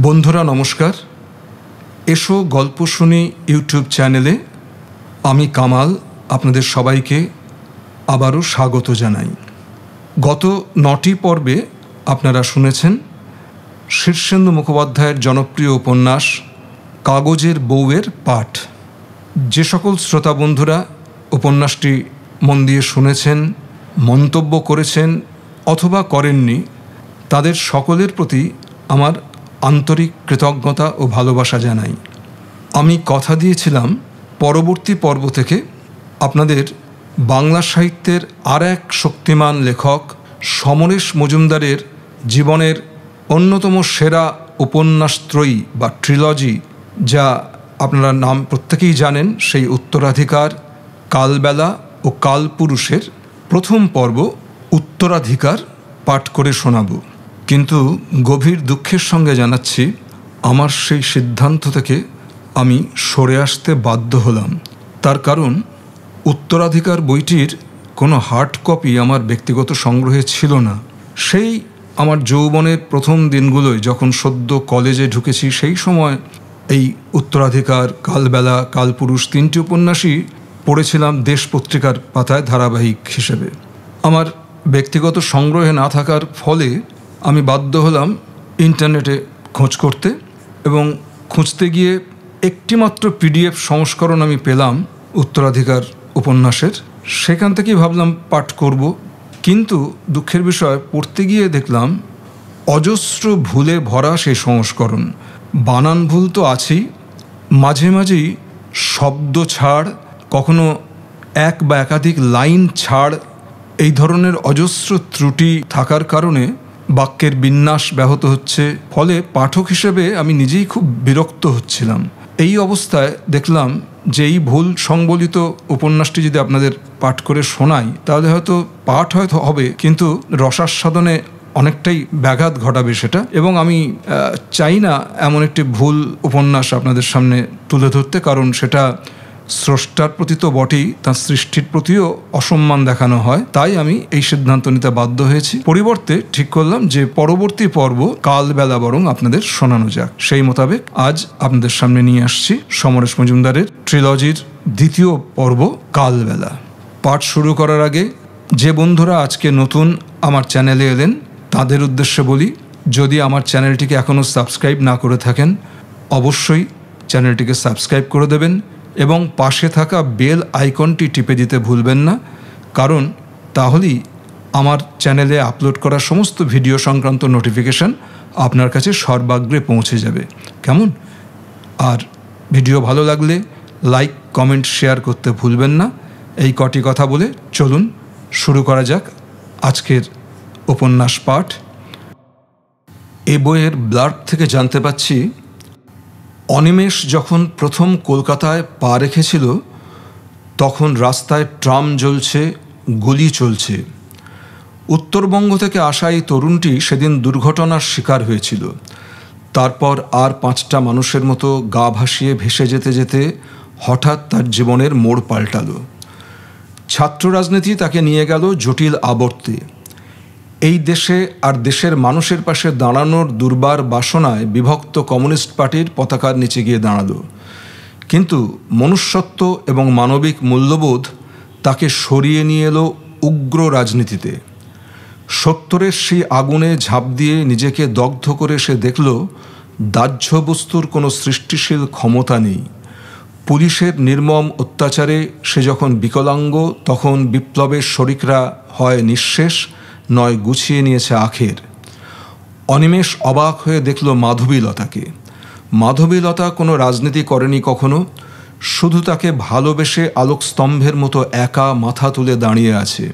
বন্ধুরা নমস্কার। এসো গল্প শুনি ইউটিউব চ্যানেলে আমি কামাল আপনাদের সবাইকে আবারও স্বাগত জানাই। গত 9টি পর্বে আপনারা শুনেছেন শীর্ষেন্দু মুখোপাধ্যায়ের জনপ্রিয় উপন্যাস কাগজের বউয়ের পাঠ। যে সকল শ্রোতা বন্ধুরা উপন্যাসটি মন দিয়ে শুনেছেন, মন্তব্য করেছেন অথবা করেননি, তাদের সকলের প্রতি আমার আন্তরিক কৃতজ্ঞতা ও ভালোবাসা জানাই। আমি কথা দিয়েছিলাম পরবর্তী পর্ব থেকে আপনাদের বাংলা সাহিত্যের আর এক শক্তিমান লেখক সমরেশ মজুমদারের জীবনের অন্যতম সেরা উপন্যাসত্রয়ী বা ট্রিলজি, যা আপনারা নাম প্রত্যেকেই জানেন, সেই উত্তরাধিকার, কালবেলা ও কালপুরুষের প্রথম পর্ব উত্তরাধিকার পাঠ করে শোনাব। কিন্তু গভীর দুঃখের সঙ্গে জানাচ্ছি, আমার সেই সিদ্ধান্ত থেকে আমি সরে আসতে বাধ্য হলাম। তার কারণ উত্তরাধিকার বইটির কোনো হার্ড কপি আমার ব্যক্তিগত সংগ্রহে ছিল না। সেই আমার যৌবনের প্রথম দিনগুলোয় যখন সদ্য কলেজে ঢুকেছি, সেই সময় এই উত্তরাধিকার, কালবেলা, কালপুরুষ তিনটি উপন্যাসই পড়েছিলাম দেশ পত্রিকার পাতায় ধারাবাহিক হিসেবে। আমার ব্যক্তিগত সংগ্রহে না থাকার ফলে আমি বাধ্য হলাম ইন্টারনেটে খোঁজ করতে, এবং খুঁজতে গিয়ে একটিমাত্র পিডিএফ সংস্করণ আমি পেলাম উত্তরাধিকার উপন্যাসের। সেখান থেকেই ভাবলাম পাঠ করব। কিন্তু দুঃখের বিষয়, পড়তে গিয়ে দেখলাম অজস্র ভুলে ভরা সেই সংস্করণ। বানান ভুল তো আছেই, মাঝে মাঝেই শব্দ ছাড়, কখনো এক বা একাধিক লাইন ছাড়, এই ধরনের অজস্র ত্রুটি থাকার কারণে বাক্যের বিন্যাস ব্যাহত হচ্ছে। ফলে পাঠক হিসেবে আমি নিজেই খুব বিরক্ত হচ্ছিলাম। এই অবস্থায় দেখলাম যে এই ভুল সংবলিত উপন্যাসটি যদি আপনাদের পাঠ করে শোনাই, তাহলে হয়তো পাঠ হয়তো হবে, কিন্তু রসাস্বাদনে অনেকটাই ব্যাঘাত ঘটাবে সেটা। এবং আমি চাই না এমন একটি ভুল উপন্যাস আপনাদের সামনে তুলে ধরতে, কারণ সেটা স্রষ্টার প্রতি তো বটেই, তার সৃষ্টির প্রতিও অসম্মান দেখানো হয়। তাই আমি এই সিদ্ধান্ত নিতে বাধ্য হয়েছি। পরিবর্তে ঠিক করলাম যে পরবর্তী পর্ব কালবেলা বরং আপনাদের শোনানো যাক। সেই মোতাবেক আজ আপনাদের সামনে নিয়ে আসছি সমরেশ মজুমদারের ট্রিলজির দ্বিতীয় পর্ব কালবেলা। পাঠ শুরু করার আগে যে বন্ধুরা আজকে নতুন আমার চ্যানেলে এলেন, তাদের উদ্দেশ্যে বলি, যদি আমার চ্যানেলটিকে এখনও সাবস্ক্রাইব না করে থাকেন, অবশ্যই চ্যানেলটিকে সাবস্ক্রাইব করে দেবেন এবং পাশে থাকা বেল আইকনটি টিপে দিতে ভুলবেন না, কারণ তাহলেই আমার চ্যানেলে আপলোড করা সমস্ত ভিডিও সংক্রান্ত নোটিফিকেশান আপনার কাছে সর্বাগ্রে পৌঁছে যাবে। কেমন? আর ভিডিও ভালো লাগলে লাইক, কমেন্ট, শেয়ার করতে ভুলবেন না। এই কটি কথা বলে চলুন শুরু করা যাক আজকের উপন্যাস পাঠ। এ বইয়ের ব্লার্ব থেকে জানতে পাচ্ছি, অনিমেষ যখন প্রথম কলকাতায় পা রেখেছিল, তখন রাস্তায় ট্রাম জ্বলছে, গুলি চলছে। উত্তরবঙ্গ থেকে আসা এই তরুণটি সেদিন দুর্ঘটনার শিকার হয়েছিল। তারপর আর 5টা মানুষের মতো গা ভাসিয়ে ভেসে যেতে যেতে হঠাৎ তার জীবনের মোড় পাল্টালো। ছাত্র রাজনীতি তাকে নিয়ে গেল জটিল আবর্তে। এই দেশে আর দেশের মানুষের পাশে দাঁড়ানোর দুর্বার বাসনায় বিভক্ত কমিউনিস্ট পার্টির পতাকার নিচে গিয়ে দাঁড়ালো। কিন্তু মনুষ্যত্ব এবং মানবিক মূল্যবোধ তাকে সরিয়ে নিয়ে এলো উগ্র রাজনীতিতে। 70-এর সেই আগুনে ঝাঁপ দিয়ে নিজেকে দগ্ধ করে সে দেখল দাহ্য বস্তুর কোনো সৃষ্টিশীল ক্ষমতা নেই। পুলিশের নির্মম অত্যাচারে সে যখন বিকলাঙ্গ, তখন বিপ্লবের শরিকরা হয় নিঃশেষ, নয় গুছিয়ে নিয়েছে আখের। অনিমেষ অবাক হয়ে দেখল মাধবীলতাকে। মাধবীলতা কোনো রাজনীতি করেনি কখনো, শুধু তাকে ভালোবেসে আলোকস্তম্ভের মতো একা মাথা তুলে দাঁড়িয়ে আছে।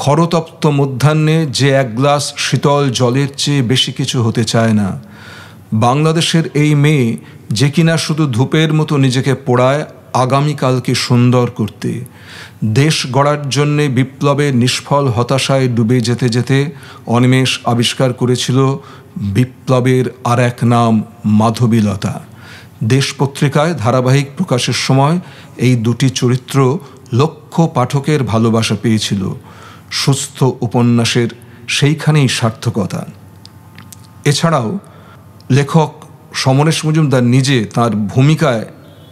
খরতপ্ত মধ্যাহ্নে যে এক গ্লাস শীতল জলের চেয়ে বেশি কিছু হতে চায় না। বাংলাদেশের এই মেয়ে যে কিনা শুধু ধূপের মতো নিজেকে পোড়ায় আগামীকালকে সুন্দর করতে। দেশ গড়ার জন্যে বিপ্লবের নিষ্ফল হতাশায় ডুবে যেতে যেতে অনিমেষ আবিষ্কার করেছিল বিপ্লবের আর এক নাম, মাধবীলতা। দেশ পত্রিকায় ধারাবাহিক প্রকাশের সময় এই দুটি চরিত্র লক্ষ পাঠকের ভালোবাসা পেয়েছিল। সুস্থ উপন্যাসের সেইখানেই সার্থকতা। এছাড়াও লেখক সমরেশ মজুমদার নিজে তার ভূমিকায়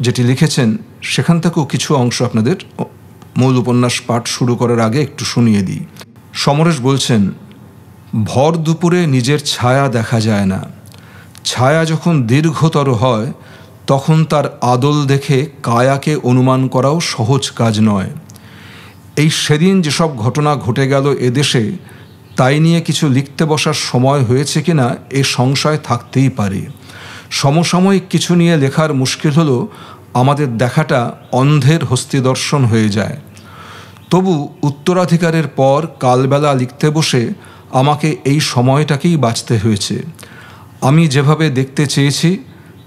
যেটি লিখেছেন সেখান থেকেও কিছু অংশ আপনাদের মূল উপন্যাস পাঠ শুরু করার আগে একটু শুনিয়ে দিই। সমরেশ বলছেন, ভর দুপুরে নিজের ছায়া দেখা যায় না। ছায়া যখন দীর্ঘতর হয় তখন তার আদল দেখে কায়াকে অনুমান করাও সহজ কাজ নয়। এই সেদিন যেসব ঘটনা ঘটে গেল এদেশে, তাই নিয়ে কিছু লিখতে বসার সময় হয়েছে কিনা এ সংশয় থাকতেই পারে। সমসাময়িক কিছু নিয়ে লেখার মুশকিল হলো আমাদের দেখাটা অন্ধের হস্তিদর্শন হয়ে যায়। তবু উত্তরাধিকারের পর কালবেলা লিখতে বসে আমাকে এই সময়টাকেই বাঁচতে হয়েছে। আমি যেভাবে দেখতে চেয়েছি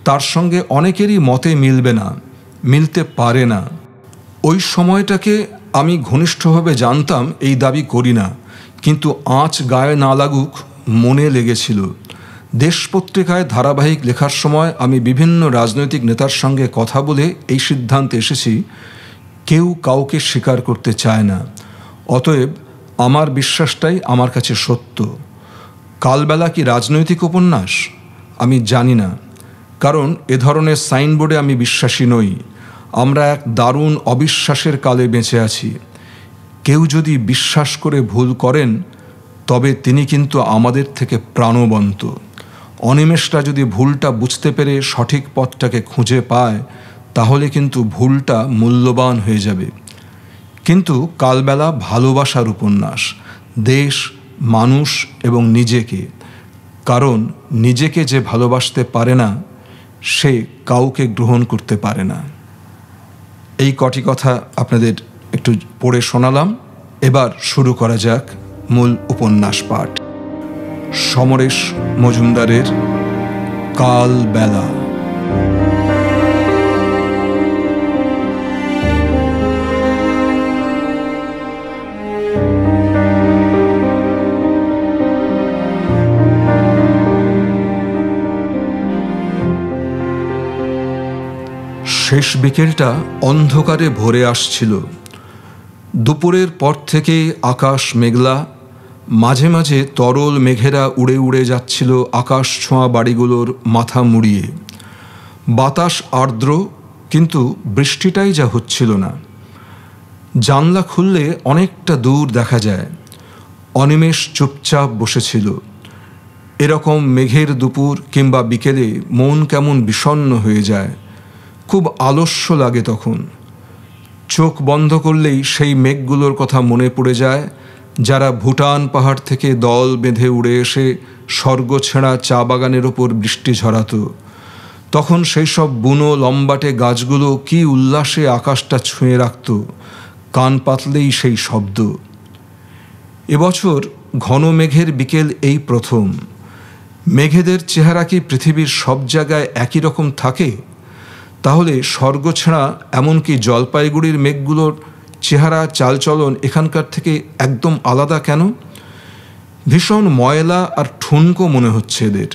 তার সঙ্গে অনেকেরই মতে মিলবে না, মিলতে পারে না। ওই সময়টাকে আমি ঘনিষ্ঠভাবে জানতাম এই দাবি করি না, কিন্তু আঁচ গায়ে না লাগুক মনে লেগেছিল। দেশ পত্রিকায় ধারাবাহিক লেখার সময় আমি বিভিন্ন রাজনৈতিক নেতার সঙ্গে কথা বলে এই সিদ্ধান্তে এসেছি, কেউ কাউকে স্বীকার করতে চায় না। অতএব আমার বিশ্বাসটাই আমার কাছে সত্য। কালবেলা কি রাজনৈতিক উপন্যাস? আমি জানি না, কারণ এ ধরনের সাইনবোর্ডে আমি বিশ্বাসী নই। আমরা এক দারুণ অবিশ্বাসের কালে বেঁচে আছি। কেউ যদি বিশ্বাস করে ভুল করেন তবে তিনি কিন্তু আমাদের থেকে প্রাণবন্ত। অনিমেষরা যদি ভুলটা বুঝতে পেরে সঠিক পথটাকে খুঁজে পায় তাহলে কিন্তু ভুলটা মূল্যবান হয়ে যাবে। কিন্তু কালবেলা ভালোবাসার উপন্যাস, দেশ, মানুষ এবং নিজেকে। কারণ নিজেকে যে ভালোবাসতে পারে না সে কাউকে গ্রহণ করতে পারে না। এই কটি কথা আপনাদের একটু পড়ে শোনালাম। এবার শুরু করা যাক মূল উপন্যাস পাঠ। সমরেশ মজুমদারের কালবেলা। শেষ বিকেলটা অন্ধকারে ভরে আসছিল। দুপুরের পর থেকে আকাশ মেঘলা, মাঝে মাঝে তরল মেঘেরা উড়ে উড়ে যাচ্ছিল আকাশ ছোঁয়া বাড়িগুলোর মাথা মুড়িয়ে। বাতাস আর্দ্র, কিন্তু বৃষ্টিটাই যা হচ্ছিল না। জানলা খুললে অনেকটা দূর দেখা যায়। অনিমেষ চুপচাপ বসেছিল। এরকম মেঘের দুপুর কিংবা বিকেলে মন কেমন বিষণ্ণ হয়ে যায়, খুব আলস্য লাগে তখন। চোখ বন্ধ করলেই সেই মেঘগুলোর কথা মনে পড়ে যায় যারা ভুটান পাহাড় থেকে দল বেঁধে উড়ে এসে স্বর্গছেঁড়া চা বাগানের ওপর বৃষ্টি ঝরাতো। তখন সেই সব বুনো লম্বাটে গাছগুলো কি উল্লাসে আকাশটা ছুঁয়ে রাখত, কান পাতলেই সেই শব্দ। এবছর ঘন মেঘের বিকেল এই প্রথম। মেঘেদের চেহারা কি পৃথিবীর সব জায়গায় একই রকম থাকে? তাহলে স্বর্গছেঁড়া এমনকি জলপাইগুড়ির মেঘগুলোর চেহারা চালচলন এখানকার থেকে একদম আলাদা কেন? ভীষণ ময়লা আর ঠুনকো মনে হচ্ছে এদের,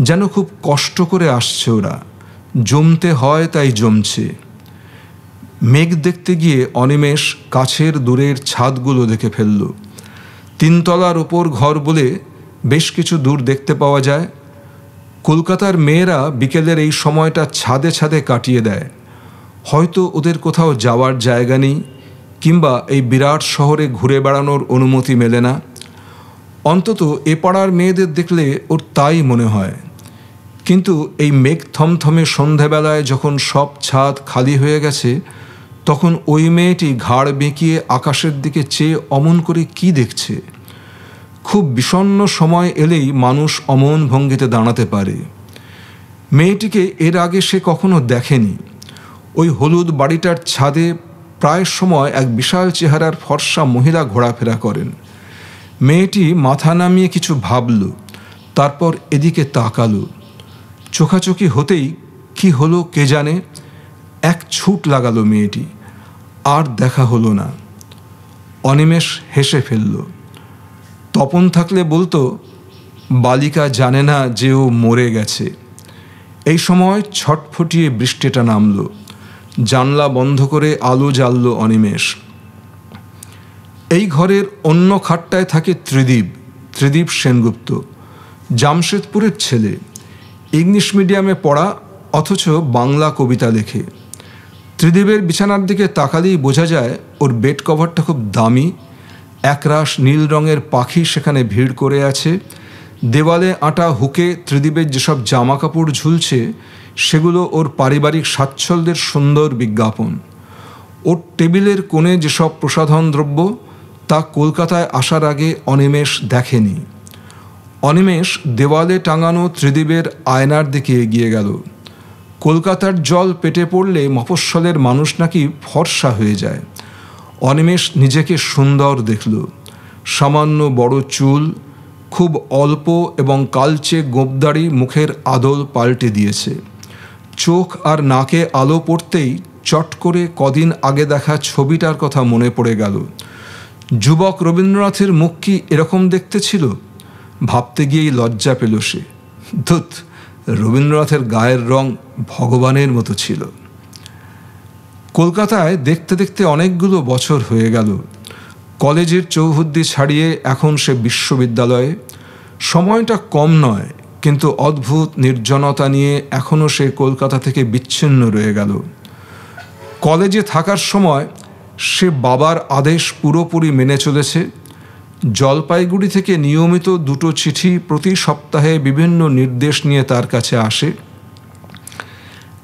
যেন খুব কষ্ট করে আসছে ওরা। জমতে হয় তাই জমছে। মেঘ দেখতে গিয়ে অনিমেষ কাছের দূরের ছাদগুলো দেখে ফেলল। তিনতলার ওপর ঘর বলে বেশ কিছু দূর দেখতে পাওয়া যায়। কলকাতার মেয়েরা বিকেলের এই সময়টা ছাদে ছাদে কাটিয়ে দেয়। হয়তো ওদের কোথাও যাওয়ার জায়গা নেই, কিংবা এই বিরাট শহরে ঘুরে বেড়ানোর অনুমতি মেলে না। অন্তত এ পাড়ার মেয়েদের দেখলে ওর তাই মনে হয়। কিন্তু এই মেঘ থমথমে সন্ধ্যাবেলায় যখন সব ছাদ খালি হয়ে গেছে, তখন ওই মেয়েটি ঘাড় বেঁকিয়ে আকাশের দিকে চেয়ে অমন করে কি দেখছে? খুব বিষণ্ণ সময় এলেই মানুষ অমন ভঙ্গিতে দাঁড়াতে পারে। মেয়েটিকে এর আগে সে কখনো দেখেনি। ওই হলুদ বাড়িটার ছাদে প্রায় সময় এক বিশাল চেহারার ফর্সা মহিলা ঘোরাফেরা করেন। মেয়েটি মাথা নামিয়ে কিছু ভাবল, তারপর এদিকে তাকালো। চোখাচোখি হতেই কি হলো কে জানে, এক ছুট লাগালো মেয়েটি, আর দেখা হলো না। অনিমেষ হেসে ফেলল। তপন থাকলে বলতো, বালিকা জানে না যে ও মরে গেছে। এই সময় ছটফটিয়ে বৃষ্টিটা নামল। জানলা বন্ধ করে আলো জ্বালল অনিমেষ। এই ঘরের অন্য খাটটায় থাকে ত্রিদীপ সেনগুপ্ত, জামশেদপুরের ছেলে। ইংলিশ মিডিয়ামে পড়া, অথচ বাংলা কবিতা লেখে। ত্রিদীপের বিছানার দিকে তাকালেই বোঝা যায় ওর বেড কভারটা খুব দামি। একরাশ নীল রঙের পাখি সেখানে ভিড় করে আছে। দেওয়ালে আঁটা হুকে ত্রিদীপের যেসব জামা কাপড় ঝুলছে সেগুলো ওর পারিবারিক স্বাচ্ছন্দ্যের সুন্দর বিজ্ঞাপন। ওর টেবিলের কোণে যেসব প্রসাধন দ্রব্য তা কলকাতায় আসার আগে অনিমেষ দেখেনি। অনিমেষ দেওয়ালে টাঙানো ত্রিদীপের আয়নার দিকে এগিয়ে গেল। কলকাতার জল পেটে পড়লে মফস্বলের মানুষ নাকি ফর্সা হয়ে যায়। অনিমেষ নিজেকে সুন্দর দেখল। সামান্য বড় চুল, খুব অল্প এবং কালচে গোঁপদাড়ি মুখের আদল পাল্টে দিয়েছে। চোখ আর নাকে আলো পড়তেই চট করে কদিন আগে দেখা ছবিটার কথা মনে পড়ে গেল। যুবক রবীন্দ্রনাথের মুখ কি এরকম দেখতে ছিল? ভাবতে গিয়েই লজ্জা পেল সে। ধুৎ, রবীন্দ্রনাথের গায়ের রং ভগবানের মতো ছিল। কলকাতায় দেখতে দেখতে অনেকগুলো বছর হয়ে গেল। কলেজের চৌহদ্দি ছাড়িয়ে এখন সে বিশ্ববিদ্যালয়ে। সময়টা কম নয়, কিন্তু অদ্ভুত নির্জনতা নিয়ে এখনও সে কলকাতা থেকে বিচ্ছিন্ন রয়ে গেল। কলেজে থাকার সময় সে বাবার আদেশ পুরোপুরি মেনে চলেছে। জলপাইগুড়ি থেকে নিয়মিত 2টো চিঠি প্রতি সপ্তাহে বিভিন্ন নির্দেশ নিয়ে তার কাছে আসে।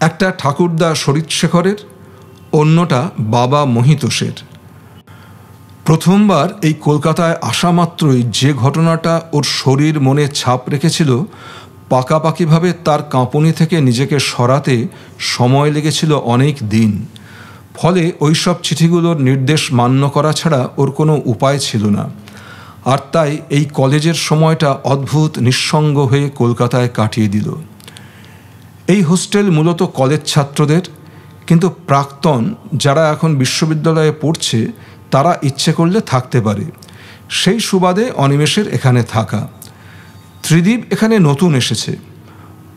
একটা ঠাকুরদা শরৎশেখরের, অন্যটা বাবা মহিতোষের। প্রথমবার এই কলকাতায় আসা মাত্রই যে ঘটনাটা ওর শরীর মনে ছাপ রেখেছিল, পাকাপাকিভাবে তার কাঁপুনি থেকে নিজেকে সরাতে সময় লেগেছিল অনেক দিন। ফলে ওইসব চিঠিগুলোর নির্দেশ মান্য করা ছাড়া ওর কোনো উপায় ছিল না। আর তাই এই কলেজের সময়টা অদ্ভুত নিঃসঙ্গ হয়ে কলকাতায় কাটিয়ে দিল। এই হোস্টেল মূলত কলেজ ছাত্রদের, কিন্তু প্রাক্তন যারা এখন বিশ্ববিদ্যালয়ে পড়ছে তারা ইচ্ছে করলে থাকতে পারে। সেই সুবাদে অনিমেষের এখানে থাকা। ত্রিদীপ এখানে নতুন এসেছে।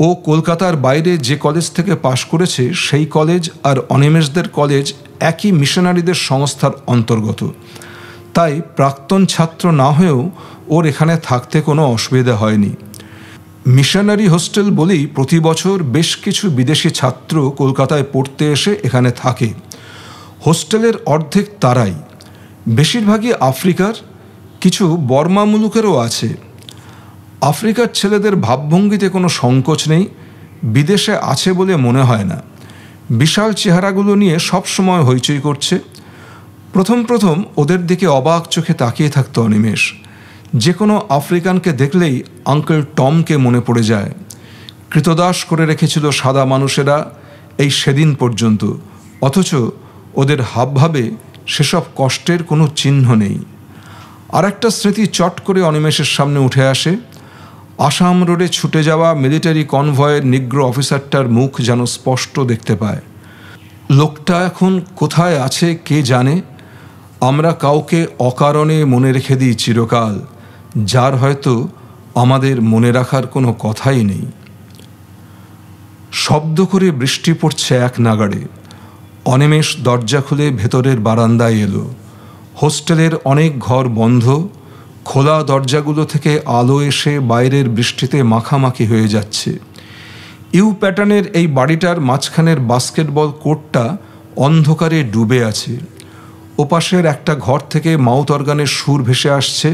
ও কলকাতার বাইরে যে কলেজ থেকে পাশ করেছে সেই কলেজ আর অনিমেষদের কলেজ একই মিশনারিদের সংস্থার অন্তর্গত। তাই প্রাক্তন ছাত্র না হয়েও ওর এখানে থাকতে কোনো অসুবিধা হয়নি। মিশনারি হোস্টেল বলেই প্রতি বছর বেশ কিছু বিদেশি ছাত্র কলকাতায় পড়তে এসে এখানে থাকে। হোস্টেলের অর্ধেক তারাই, বেশিরভাগই আফ্রিকার, কিছু বর্মা মুলুকেরও আছে। আফ্রিকার ছেলেদের ভাবভঙ্গিতে কোনো সংকোচ নেই, বিদেশে আছে বলে মনে হয় না। বিশাল চেহারাগুলো নিয়ে সবসময় হইচই করছে। প্রথম প্রথম ওদের দিকে অবাক চোখে তাকিয়ে থাকতো অনিমেষ। যে কোনো আফ্রিকানকে দেখলেই আঙ্কেল টমকে মনে পড়ে যায়। কৃতদাস করে রেখেছিল সাদা মানুষেরা এই সেদিন পর্যন্ত, অথচ ওদের হাবভাবে সেসব কষ্টের কোনো চিহ্ন নেই। আর একটা স্মৃতি চট করে অনিমেষের সামনে উঠে আসে। আসাম রোডে ছুটে যাওয়া মিলিটারি কনভয়ের নিগ্রো অফিসারটার মুখ যেন স্পষ্ট দেখতে পায়। লোকটা এখন কোথায় আছে কে জানে। আমরা কাউকে অকারণে মনে রেখে দিই চিরকাল, যার হয়তো আমাদের মনে রাখার কোনো কথাই নেই। শব্দ করে বৃষ্টি পড়ছে এক নাগাড়ে। অনিমেষ দরজা খুলে ভেতরের বারান্দায় এলো। হোস্টেলের অনেক ঘর বন্ধ। খোলা দরজাগুলো থেকে আলো এসে বাইরের বৃষ্টিতে মাখামাখি হয়ে যাচ্ছে। ইউ প্যাটার্নের এই বাড়িটার মাঝখানের বাস্কেটবল কোর্টটা অন্ধকারে ডুবে আছে। ওপাশের একটা ঘর থেকে মাউথ অর্গানের সুর ভেসে আসছে,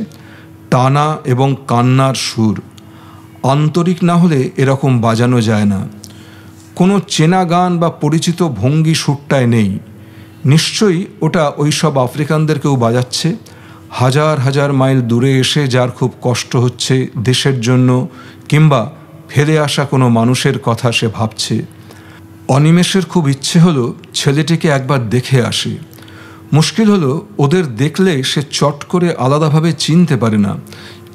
টানা এবং কান্নার সুর। আন্তরিক না হলে এরকম বাজানো যায় না। কোনো চেনা গান বা পরিচিত ভঙ্গি সুরটায় নেই। নিশ্চয়ই ওটা ওইসব আফ্রিকানদেরকেও বাজাচ্ছে, হাজার হাজার মাইল দূরে এসে যার খুব কষ্ট হচ্ছে দেশের জন্য, কিংবা ফেলে আসা কোনো মানুষের কথা সে ভাবছে। অনিমেষের খুব ইচ্ছে হলো ছেলেটিকে একবার দেখে আসে। মুশকিল হলো ওদের দেখলে সে চট করে আলাদাভাবে চিনতে পারে না।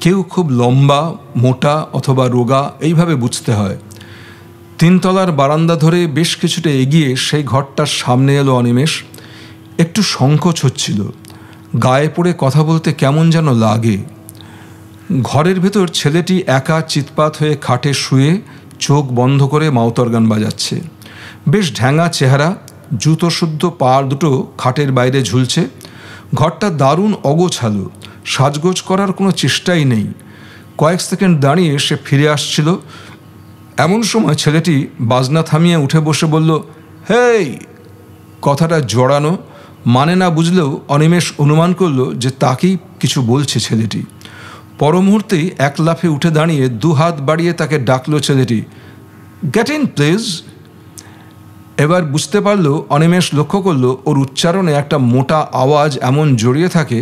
কেউ খুব লম্বা, মোটা অথবা রোগা, এইভাবে বুঝতে হয়। 3 তলার বারান্দা ধরে বেশ কিছুটা এগিয়ে সেই ঘরটার সামনে এলো অনিমেষ। একটু সংকোচ হচ্ছিল। গায়ে পড়ে কথা বলতে কেমন যেন লাগে। ঘরের ভেতর ছেলেটি একা চিৎপাত হয়ে খাটে শুয়ে চোখ বন্ধ করে মাউথ অর্গান বাজাচ্ছে। বেশ ঢ্যাঙা চেহারা, জুতো শুদ্ধ পা দুটো খাটের বাইরে ঝুলছে। ঘরটা দারুণ অগোছালো, সাজগোজ করার কোনো চেষ্টাই নেই। কয়েক সেকেন্ড দাঁড়িয়ে সে ফিরে আসছিল। এমন সময় ছেলেটি বাজনা থামিয়ে উঠে বসে বলল, হেই। কথাটা জড়ানো, মানে না বুঝলেও অনিমেষ অনুমান করল যে তাকেই কিছু বলছে ছেলেটি। পর মুহূর্তেই এক লাফে উঠে দাঁড়িয়ে 2 হাত বাড়িয়ে তাকে ডাকলো ছেলেটি, গেট ইন প্লিজ। এবার বুঝতে পারল, অনিমেষ লক্ষ্য করলো ওর উচ্চারণে একটা মোটা আওয়াজ এমন জড়িয়ে থাকে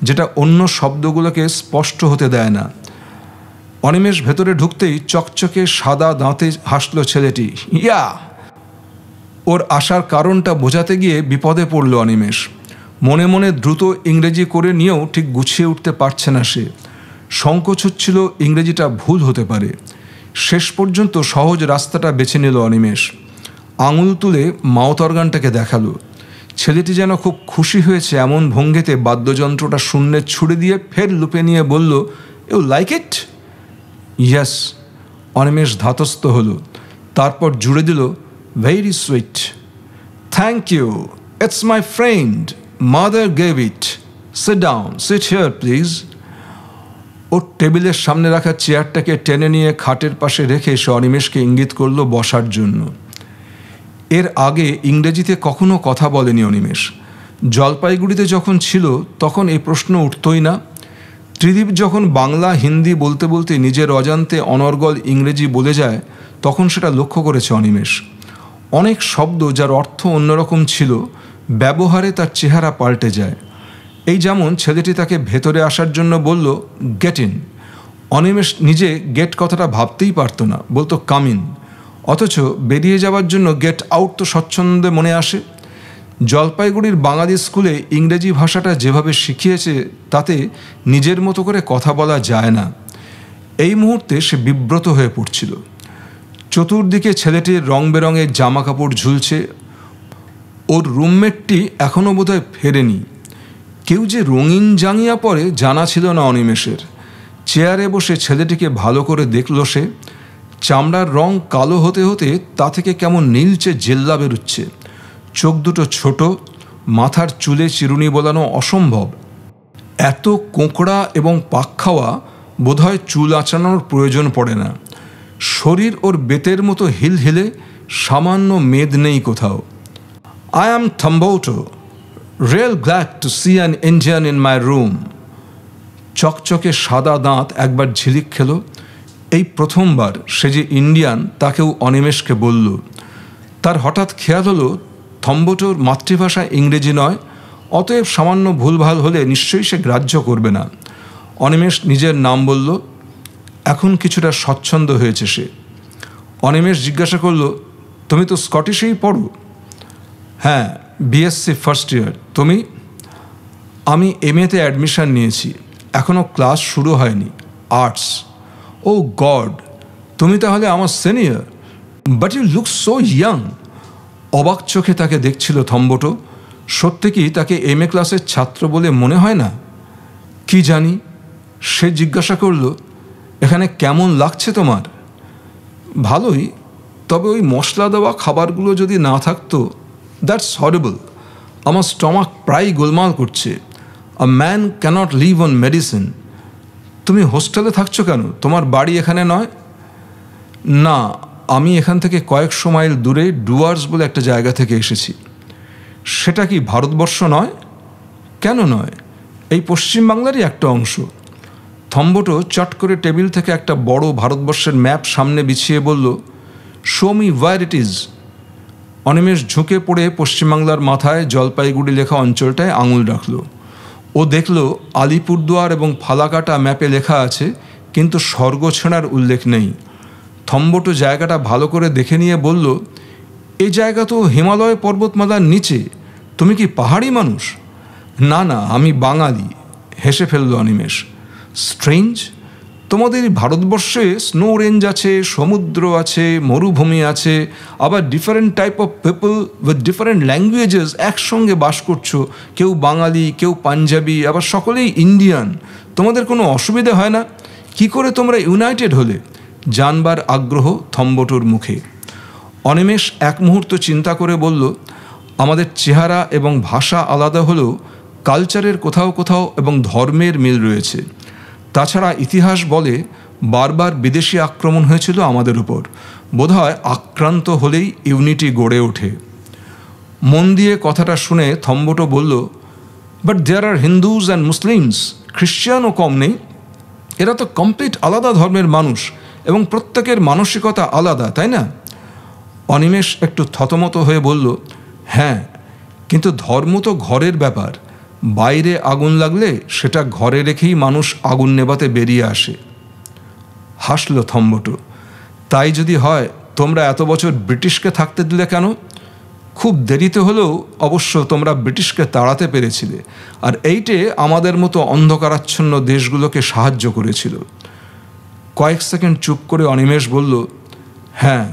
যেটা অন্য শব্দগুলোকে স্পষ্ট হতে দেয় না। অনিমেষ ভেতরে ঢুকতেই চকচকে সাদা দাঁতে হাসল ছেলেটি, ইয়া। ওর আসার কারণটা বোঝাতে গিয়ে বিপদে পড়ল অনিমেষ। মনে মনে দ্রুত ইংরেজি করে নিয়েও ঠিক গুছিয়ে উঠতে পারছে না সে। সংকোচ হচ্ছিল ইংরেজিটা ভুল হতে পারে। শেষ পর্যন্ত সহজ রাস্তাটা বেছে নিল অনিমেষ। আঙুল তুলে মাউথ অর্গানটাকে দেখালো। ছেলেটি যেন খুব খুশি হয়েছে এমন ভঙ্গিতে বাদ্যযন্ত্রটা শূন্যে ছুড়ে দিয়ে ফের লুপে নিয়ে বলল, you like it? Yes. Animesh ধাতস্থ হলো, তারপর জুড়ে দিল, very sweet. Thank you, it's my friend, mother gave it. Sit down, sit here please. ওর টেবিলের সামনে রাখা চেয়ারটাকে টেনে নিয়ে খাটের পাশে রেখে সে অনিমেষকে ইঙ্গিত করলো বসার জন্য। এর আগে ইংরেজিতে কখনো কথা বলেনি অনিমেষ। জলপাইগুড়িতে যখন ছিল তখন এই প্রশ্ন উঠতই না। ত্রিদীপ যখন বাংলা হিন্দি বলতে বলতে নিজের অজান্তে অনর্গল ইংরেজি বলে যায় তখন সেটা লক্ষ্য করেছে অনিমেষ। অনেক শব্দ যার অর্থ অন্যরকম ছিল ব্যবহারে তার চেহারা পাল্টে যায়। এই যেমন ছেলেটি তাকে ভেতরে আসার জন্য বলল, গেট ইন। অনিমেষ নিজে গেট কথাটা ভাবতেই পারত না, বলতো কাম ইন। অথচ বেরিয়ে যাওয়ার জন্য গেট আউট তো স্বচ্ছন্দে মনে আসে। জলপাইগুড়ির বাঙালি স্কুলে ইংরেজি ভাষাটা যেভাবে শিখিয়েছে তাতে নিজের মতো করে কথা বলা যায় না। এই মুহূর্তে সে বিব্রত হয়ে পড়ছিল। চতুর্দিকে ছেলেটির রং বেরঙের জামা কাপড় ঝুলছে। ওর রুমমেটটি এখনও বোধহয় ফেরেনি। কেউ যে রঙিন জাঙ্গিয়া পরে জানা ছিল না অনিমেষের। চেয়ারে বসে ছেলেটিকে ভালো করে দেখল সে। চামড়ার রং কালো হতে হতে তা থেকে কেমন নীলচে জেল্লা বেরুচ্ছে। চোখ দুটো ছোট, মাথার চুলে চিরুনি বোলানো অসম্ভব। এত কোঁকড়া এবং পাক খাওয়া বোধহয় চুল আঁচানোর প্রয়োজন পড়ে না। শরীর ওর বেতের মতো হিলহিলে, সামান্য মেদ নেই কোথাও। I am Thamboto, real glad to see an Indian in my room. চকচকে সাদা দাঁত একবার ঝিলিক খেল। এই প্রথমবার সে যে ইন্ডিয়ান তাকেও অনিমেষকে বলল। তার হঠাৎ খেয়াল হলো থম্বোটোর মাতৃভাষা ইংরেজি নয়, অতএব সামান্য ভুলভাল হলে নিশ্চয়ই সে গ্রাহ্য করবে না। অনিমেষ নিজের নাম বলল। এখন কিছুটা স্বচ্ছন্দ হয়েছে সে। অনিমেষ জিজ্ঞাসা করল, তুমি তো স্কটিশেই পড়ো? হ্যাঁ, বিএসসি ফার্স্ট ইয়ার। তুমি? আমি এমএতে অ্যাডমিশন নিয়েছি, এখনও ক্লাস শুরু হয়নি। আর্টস। ও গড, তুমি তাহলে আমার senior, but you look so young. অবাক চোখে তাকে দেখছিল থম্বোটো। সত্যি কি তাকে এমএ ক্লাসের ছাত্র বলে মনে হয় না? কি জানি। সে জিজ্ঞাসা করল, এখানে কেমন লাগছে তোমার? ভালোই, তবে ওই মশলা দেওয়া খাবারগুলো যদি না থাকতো। That's horrible. আমার স্টমাক প্রায় গোলমাল করছে। A man cannot live on medicine. তুমি হোস্টেলে থাকছো কেন? তোমার বাড়ি এখানে নয়? না, আমি এখান থেকে কয়েকশো মাইল দূরে ডুয়ার্স বলে একটা জায়গা থেকে এসেছি। সেটা কি ভারতবর্ষ নয়? কেন নয়, এই পশ্চিমবাংলারই একটা অংশ। থম্বোটো চট করে টেবিল থেকে একটা বড় ভারতবর্ষের ম্যাপ সামনে বিছিয়ে বলল, show me where it is. অনিমেষ ঝুঁকে পড়ে পশ্চিমবাংলার মাথায় জলপাইগুড়ি লেখা অঞ্চলটায় আঙুল রাখল। ও দেখল আলিপুরদুয়ার এবং ফালাকাটা ম্যাপে লেখা আছে, কিন্তু স্বর্গছেড়ার উল্লেখ নেই। থম্বোটো জায়গাটা ভালো করে দেখে নিয়ে বলল, এই জায়গা তো হিমালয় পর্বতমালার নিচে। তুমি কি পাহাড়ি মানুষ? না না, আমি বাঙালি। হেসে ফেলল অনিমেষ। স্ট্রেঞ্জ, তোমাদের ভারতবর্ষে স্নো রেঞ্জ আছে, সমুদ্র আছে, মরুভূমি আছে, আবার different type of people with different languages একসঙ্গে বাস করছো। কেউ বাঙালি, কেউ পাঞ্জাবি, আবার সকলেই ইন্ডিয়ান। তোমাদের কোনো অসুবিধা হয় না? কি করে তোমরা ইউনাইটেড হলে? জানবার আগ্রহ থম্বোটোর মুখে। অনিমেষ এক মুহূর্ত চিন্তা করে বলল, আমাদের চেহারা এবং ভাষা আলাদা হলেও কালচারের কোথাও কোথাও এবং ধর্মের মিল রয়েছে। তাছাড়া ইতিহাস বলে বারবার বিদেশি আক্রমণ হয়েছিল আমাদের উপর। বোধহয় আক্রান্ত হলেই ইউনিটি গড়ে ওঠে। মন দিয়ে কথাটা শুনে থম্বটো বলল, but there are Hindus and Muslims, খ্রিশ্চানও কম নেই। এরা তো কমপ্লিট আলাদা ধর্মের মানুষ এবং প্রত্যেকের মানসিকতা আলাদা, তাই না? অনিমেষ একটু থতমত হয়ে বলল, হ্যাঁ, কিন্তু ধর্ম তো ঘরের ব্যাপার। বাইরে আগুন লাগলে সেটা ঘরে রেখেই মানুষ আগুন নেভাতে বেরিয়ে আসে। হাসল থম্বটো। তাই যদি হয়, তোমরা এত বছর ব্রিটিশকে থাকতে দিলে কেন? খুব দেরিতে হলেও অবশ্য তোমরা ব্রিটিশকে তাড়াতে পেরেছিলে, আর এইটে আমাদের মতো অন্ধকারাচ্ছন্ন দেশগুলোকে সাহায্য করেছিল। কয়েক সেকেন্ড চুপ করে অনিমেষ বলল, হ্যাঁ,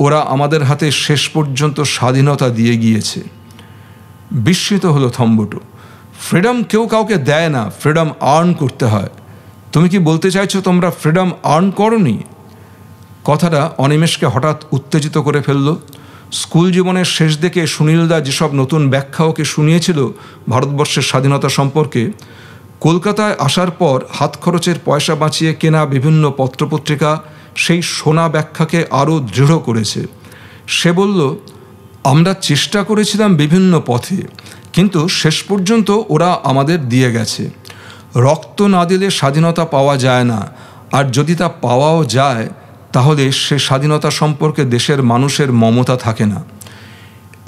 ওরা আমাদের হাতে শেষ পর্যন্ত স্বাধীনতা দিয়ে গিয়েছে। বিস্মিত হলো থম্বটো। ফ্রিডম কেউ কাউকে দেয় না, ফ্রিডম আর্ন করতে হয়। তুমি কি বলতে চাইছো তোমরা ফ্রিডম আর্ন করনি? কথাটা অনিমেষকে হঠাৎ উত্তেজিত করে ফেলল। স্কুল জীবনের শেষ দিকে সুনীলদা যেসব নতুন ব্যাখ্যা ওকে শুনিয়েছিল ভারতবর্ষের স্বাধীনতা সম্পর্কে, কলকাতায় আসার পর হাত খরচের পয়সা বাঁচিয়ে কেনা বিভিন্ন পত্রপত্রিকা সেই শোনা ব্যাখ্যাকে আরও দৃঢ় করেছে। সে বলল, আমরা চেষ্টা করেছিলাম বিভিন্ন পথে, কিন্তু শেষ পর্যন্ত ওরা আমাদের দিয়ে গেছে। রক্ত না দিলে স্বাধীনতা পাওয়া যায় না, আর যদি তা পাওয়াও যায় তাহলে সে স্বাধীনতা সম্পর্কে দেশের মানুষের মমতা থাকে না।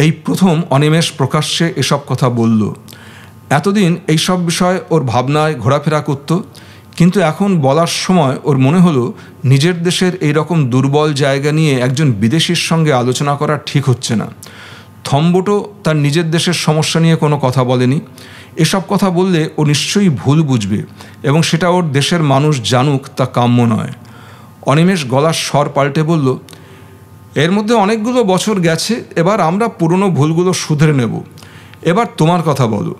এই প্রথম অনিমেষ প্রকাশ্যে এসব কথা বলল। এতদিন এইসব বিষয় ওর ভাবনায় ঘোরাফেরা করত, কিন্তু এখন বলার সময় ওর মনে হলো নিজের দেশের এই রকম দুর্বল জায়গা নিয়ে একজন বিদেশির সঙ্গে আলোচনা করা ঠিক হচ্ছে না। থম্বটো তার নিজের দেশের সমস্যা নিয়ে কোনো কথা বলেনি। এসব কথা বললে ও নিশ্চয়ই ভুল বুঝবে এবং সেটা ওর দেশের মানুষ জানুক তা কাম্য নয়। অনিমেষ গলার স্বর পাল্টে বলল, এর মধ্যে অনেকগুলো বছর গেছে, এবার আমরা পুরনো ভুলগুলো শুধরে নেব। এবার তোমার কথা বলো।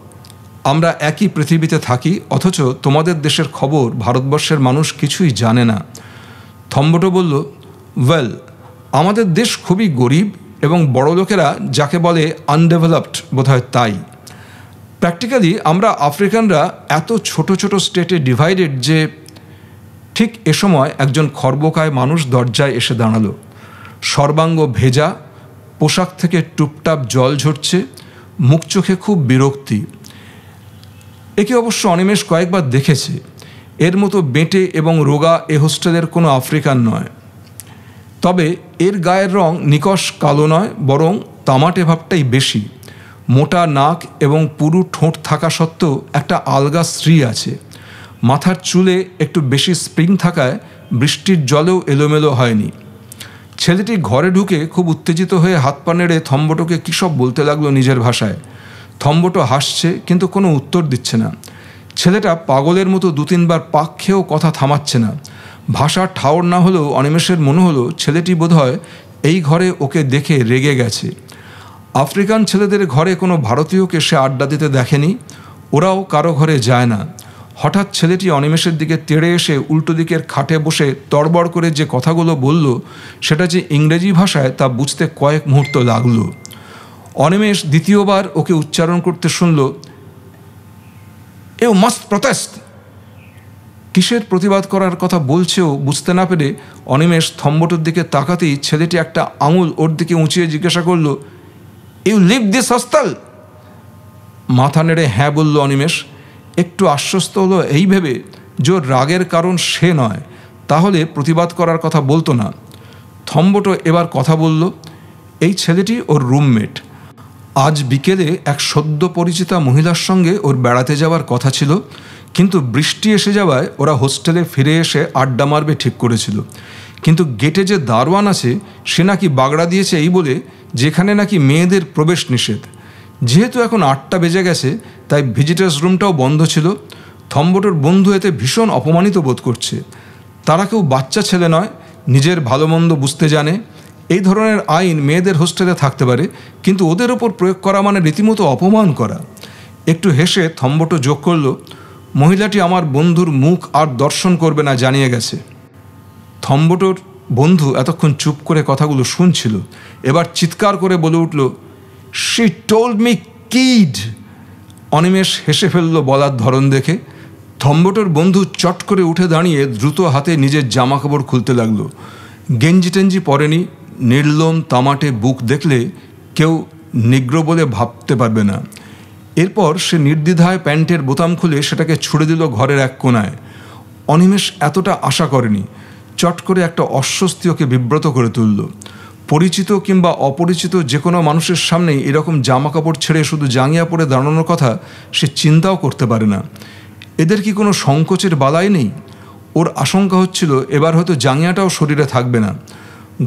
আমরা একই পৃথিবীতে থাকি, অথচ তোমাদের দেশের খবর ভারতবর্ষের মানুষ কিছুই জানে না। থম্বটো বলল, ওয়েল, আমাদের দেশ খুবই গরিব এবং বড়লোকেরা যাকে বলে আনডেভেলপড বোধহয় তাই। প্র্যাকটিক্যালি আমরা আফ্রিকানরা এত ছোট ছোট স্টেটে ডিভাইডেড যে। ঠিক এ সময় একজন খর্বকায় মানুষ দরজায় এসে দাঁড়ালো। সর্বাঙ্গ ভেজা, পোশাক থেকে টুপটাপ জল ঝরছে, মুখ চোখে খুব বিরক্তি। একে অবশ্য অনিমেষ কয়েকবার দেখেছে। এর মতো বেঁটে এবং রোগা এ হোস্টেলের কোনো আফ্রিকান নয়। তবে এর গায়ের রং নিকষ কালো নয়, বরং তামাটে ভাবটাই বেশি। মোটা নাক এবং পুরু ঠোঁট থাকা সত্ত্বেও একটা আলগা শ্রী আছে। মাথার চুলে একটু বেশি স্প্রিং থাকায় বৃষ্টির জলেও এলোমেলো হয়নি। ছেলেটি ঘরে ঢুকে খুব উত্তেজিত হয়ে হাত পা নেড়ে থম্বটোকে কী সব বলতে লাগলো নিজের ভাষায়। থম্বটো হাসছে, কিন্তু কোনো উত্তর দিচ্ছে না। ছেলেটা পাগলের মতো দু তিনবার পাক খেয়েও কথা থামাচ্ছে না। ভাষা ঠাওর না হলেও অনিমেষের মনে হলো ছেলেটি বোধহয় এই ঘরে ওকে দেখে রেগে গেছে। আফ্রিকান ছেলেদের ঘরে কোনো ভারতীয়কে সে আড্ডা দিতে দেখেনি, ওরাও কারো ঘরে যায় না। হঠাৎ ছেলেটি অনিমেষের দিকে তেড়ে এসে উল্টো দিকের খাটে বসে তড়বড় করে যে কথাগুলো বলল, সেটা যে ইংরেজি ভাষায় তা বুঝতে কয়েক মুহূর্ত লাগল। অনিমেষ দ্বিতীয়বার ওকে উচ্চারণ করতে শুনল, ইউ মাস্ট প্রটেস্ট। কিসের প্রতিবাদ করার কথা বলছেও বুঝতে না পেরে অনিমেষ থম্বটোর দিকে তাকাতেই ছেলেটি একটা আঙুল ওর দিকে উঁচিয়ে জিজ্ঞাসা করল, ইউ লিভ দিস হস্টেল? মাথা নেড়ে হ্যাঁ বলল অনিমেষ। একটু আশ্বস্ত হলো এই ভেবে যে ওর রাগের কারণ সে নয়, তাহলে প্রতিবাদ করার কথা বলতো না। থম্বটো এবার কথা বলল, এই ছেলেটি ওর রুমমেট। আজ বিকেলে এক সদ্য পরিচিতা মহিলার সঙ্গে ওর বেড়াতে যাওয়ার কথা ছিল, কিন্তু বৃষ্টি এসে যাওয়ায় ওরা হোস্টেলে ফিরে এসে আড্ডা মারবে ঠিক করেছিল। কিন্তু গেটে যে দারোয়ান আছে সে নাকি বাগড়া দিয়েছে এই বলে যেখানে নাকি মেয়েদের প্রবেশ নিষেধ। যেহেতু এখন 8টা বেজে গেছে, তাই ভিজিটার্স রুমটাও বন্ধ ছিল। থম্বটোর বন্ধু এতে ভীষণ অপমানিত বোধ করছে। তারা কেউ বাচ্চা ছেলে নয়, নিজের ভালো মন্দ বুঝতে জানে। এই ধরনের আইন মেয়েদের হোস্টেলে থাকতে পারে, কিন্তু ওদের ওপর প্রয়োগ করা মানে রীতিমতো অপমান করা। একটু হেসে থম্বটো যোগ করল, মহিলাটি আমার বন্ধুর মুখ আর দর্শন করবে না জানিয়ে গেছে। থম্বটোর বন্ধু এতক্ষণ চুপ করে কথাগুলো শুনছিল, এবার চিৎকার করে বলে উঠল, শি টোল্ড মি কিড। অনিমেষ হেসে ফেলল বলার ধরন দেখে। থম্বটোর বন্ধু চট করে উঠে দাঁড়িয়ে দ্রুত হাতে নিজের জামা কাপড় খুলতে লাগলো। গেঞ্জি টেঞ্জি পরেনি, নির্লোম তামাটে বুক দেখলে কেউ নিগ্রো বলে ভাবতে পারবে না। এরপর সে নির্দ্বিধায় প্যান্টের বোতাম খুলে সেটাকে ছুড়ে দিল ঘরের এক কোণায়। অনিমেষ এতটা আশা করেনি। চট করে একটা অস্বস্তি ওকে বিব্রত করে তুলল। পরিচিত কিংবা অপরিচিত যে কোনো মানুষের সামনেই এরকম জামা কাপড় ছেড়ে শুধু জাঙ্গিয়া পরে দাঁড়ানোর কথা সে চিন্তাও করতে পারে না। এদের কি কোনো সংকোচের বালাই নেই? ওর আশঙ্কা হচ্ছিল এবার হয়তো জাঙ্গিয়াটাও শরীরে থাকবে না।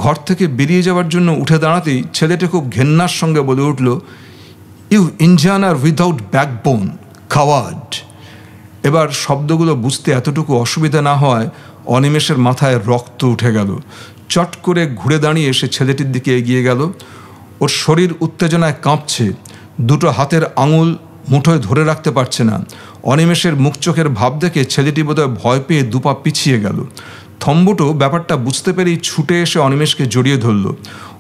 ঘর থেকে বেরিয়ে যাওয়ার জন্য উঠে দাঁড়াতেই ছেলেটা খুব ঘেন্নার সঙ্গে বলে উঠল, you Indian are without backbone, coward. এবার শব্দগুলো বুঝতে এতটুকু অসুবিধা না হওয়ায় অনিমেষের মাথায় রক্ত উঠে গেল। চট করে ঘুরে দাঁড়িয়ে সে ছেলেটির দিকে এগিয়ে গেল। ওর শরীর উত্তেজনায় কাঁপছে, দুটো হাতের আঙুল মুঠোয় ধরে রাখতে পারছে না। অনিমেষের মুখ চোখের ভাব দেখে ছেলেটি বোধহয় ভয় পেয়ে দুপা পিছিয়ে গেল। থম্বটো ব্যাপারটা বুঝতে পেরেই ছুটে এসে অনিমেষকে জড়িয়ে ধরল।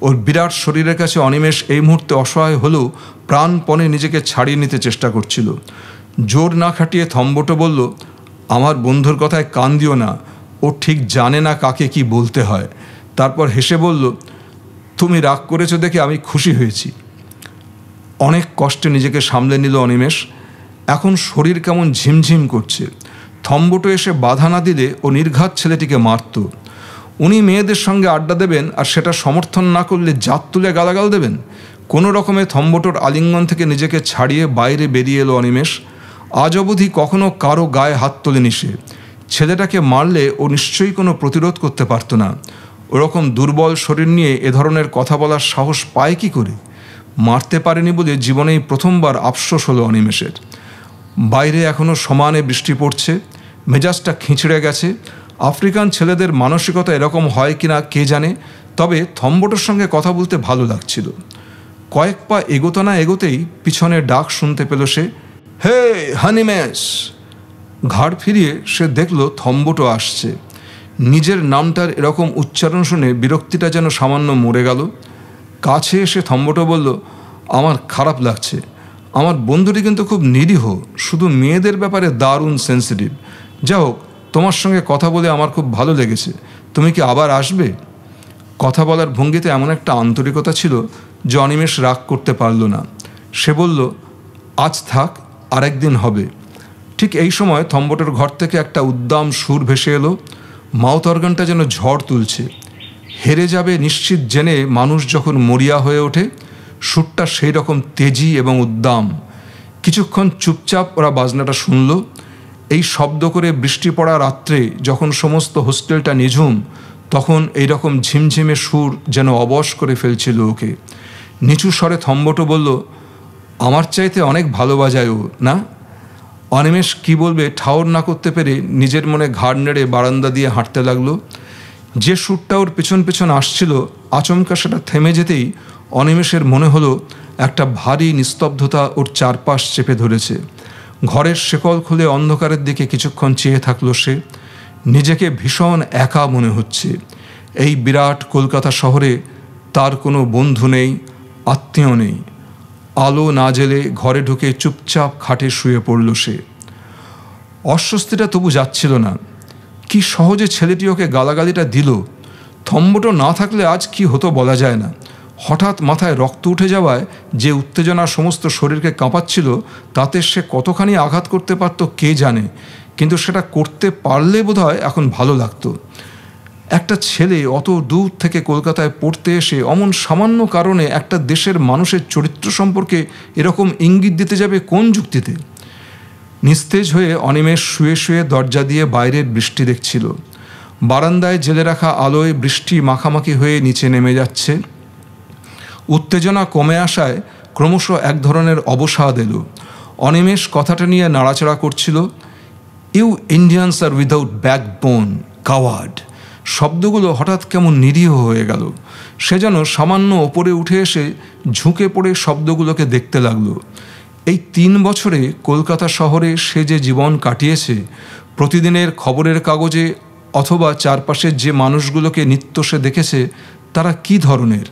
ওর বিরাট শরীরের কাছে অনিমেষ এই মুহূর্তে অসহায় হলেও প্রাণপণে নিজেকে ছাড়িয়ে নিতে চেষ্টা করছিল। জোর না খাটিয়ে থম্বটো বলল, আমার বন্ধুর কথায় কান দিও না, ও ঠিক জানে না কাকে কি বলতে হয়। তারপর হেসে বলল, তুমি রাগ করেছো দেখে আমি খুশি হয়েছি। অনেক কষ্টে নিজেকে সামলে নিল অনিমেষ। এখন শরীর কেমন ঝিমঝিম করছে। থম্বটো এসে বাধা না দিলে ও নির্ঘাত ছেলেটিকে মারত। উনি মেয়েদের সঙ্গে আড্ডা দেবেন আর সেটা সমর্থন না করলে জাত তুলে গালাগাল দেবেন। কোনো রকমে থম্বটোর আলিঙ্গন থেকে নিজেকে ছাড়িয়ে বাইরে বেরিয়ে এলো অনিমেষ। আজ অবধি কখনো কারো গায়ে হাত তোলেনি সে। ছেলেটাকে মারলে ও নিশ্চয়ই কোনো প্রতিরোধ করতে পারত না। ওরকম দুর্বল শরীর নিয়ে এ ধরনের কথা বলার সাহস পায় কি করে? মারতে পারেনি বলে জীবনেই প্রথমবার আফসোস হলো অনিমেষের। বাইরে এখনও সমানে বৃষ্টি পড়ছে, মেজাজটা খিঁচড়ে গেছে। আফ্রিকান ছেলেদের মানসিকতা এরকম হয় কিনা কে জানে, তবে থম্বটোর সঙ্গে কথা বলতে ভালো লাগছিল। কয়েক পা এগোতে না এগোতেই পিছনে ডাক শুনতে পেল সে, হে হানিমেষ। ঘাড় ফিরিয়ে সে দেখল থম্বটো আসছে। নিজের নামটার এরকম উচ্চারণ শুনে বিরক্তিটা যেন সামান্য মরে গেল। কাছে এসে থম্বটো বলল, আমার খারাপ লাগছে। আমার বন্ধুটি কিন্তু খুব নিরীহ, শুধু মেয়েদের ব্যাপারে দারুণ সেন্সিটিভ। যা হোক, তোমার সঙ্গে কথা বলে আমার খুব ভালো লেগেছে। তুমি কি আবার আসবে? কথা বলার ভঙ্গিতে এমন একটা আন্তরিকতা ছিল যে অনিমেষ রাগ করতে পারল না। সে বলল, আজ থাক, আরেকদিন হবে। ঠিক এই সময় থম্বটোর ঘর থেকে একটা উদ্দাম সুর ভেসে এলো। মাউথ অর্গানটা যেন ঝড় তুলছে। হেরে যাবে নিশ্চিত জেনে মানুষ যখন মরিয়া হয়ে ওঠে, সুরটা সেই রকম তেজি এবং উদ্দাম। কিছুক্ষণ চুপচাপ ওরা বাজনাটা শুনল। এই শব্দ করে বৃষ্টি পড়া রাত্রে যখন সমস্ত হোস্টেলটা নিঝুম, তখন এই রকম ঝিমঝিমে সুর যেন অবশ করে ফেলছিল ওকে। নিচু স্বরে থম্বটো বলল, আমার চাইতে অনেক ভালো বাজায় ও, না? অনিমেষ কী বলবে ঠাউর না করতে পেরে নিজের মনে ঘাড় নেড়ে বারান্দা দিয়ে হাঁটতে লাগলো। যে সুরটা ওর পেছন পেছন আসছিল, আচমকা সেটা থেমে যেতেই অনিমেষের মনে হলো একটা ভারী নিস্তব্ধতা ওর চারপাশ চেপে ধরেছে। ঘরের শেকল খুলে অন্ধকারের দিকে কিছুক্ষণ চেয়ে থাকলো সে। নিজেকে ভীষণ একা মনে হচ্ছে। এই বিরাট কলকাতা শহরে তার কোনো বন্ধু নেই, আত্মীয় নেই। আলো না জ্বেলে ঘরে ঢুকে চুপচাপ খাটে শুয়ে পড়ল সে। অস্বস্তিটা তবু যাচ্ছিল না। কি সহজে ছেলেটি ওকে গালাগালিটা দিল। থম্বটো না থাকলে আজ কি হতো বলা যায় না। হঠাৎ মাথায় রক্ত উঠে যাওয়ায় যে উত্তেজনা সমস্ত শরীরকে কাঁপাচ্ছিল, তাতে সে কতখানি আঘাত করতে পারত কে জানে, কিন্তু সেটা করতে পারলে বোধহয় এখন ভালো লাগতো। একটা ছেলে অত দূর থেকে কলকাতায় পড়তে এসে অমন সামান্য কারণে একটা দেশের মানুষের চরিত্র সম্পর্কে এরকম ইঙ্গিত দিতে যাবে কোন যুক্তিতে? নিস্তেজ হয়ে অনিমেষ শুয়ে শুয়ে দরজা দিয়ে বাইরের বৃষ্টি দেখছিল। বারান্দায় জেলে রাখা আলোয় বৃষ্টি মাখামাখি হয়ে নিচে নেমে যাচ্ছে। উত্তেজনা কমে আসায় ক্রমশ এক ধরনের অবসাদ এলো। অনিমেষ কথাটা নিয়ে নাড়াচাড়া করছিল। You Indians are without backbone, coward. শব্দগুলো হঠাৎ কেমন নিরীহ হয়ে গেল। সে যেন সামান্য ওপরে উঠে এসে ঝুঁকে পড়ে শব্দগুলোকে দেখতে লাগলো। এই 3 বছরে কলকাতা শহরে সে যে জীবন কাটিয়েছে, প্রতিদিনের খবরের কাগজে অথবা চারপাশের যে মানুষগুলোকে নিত্য সে দেখেছে, তারা কি ধরনের?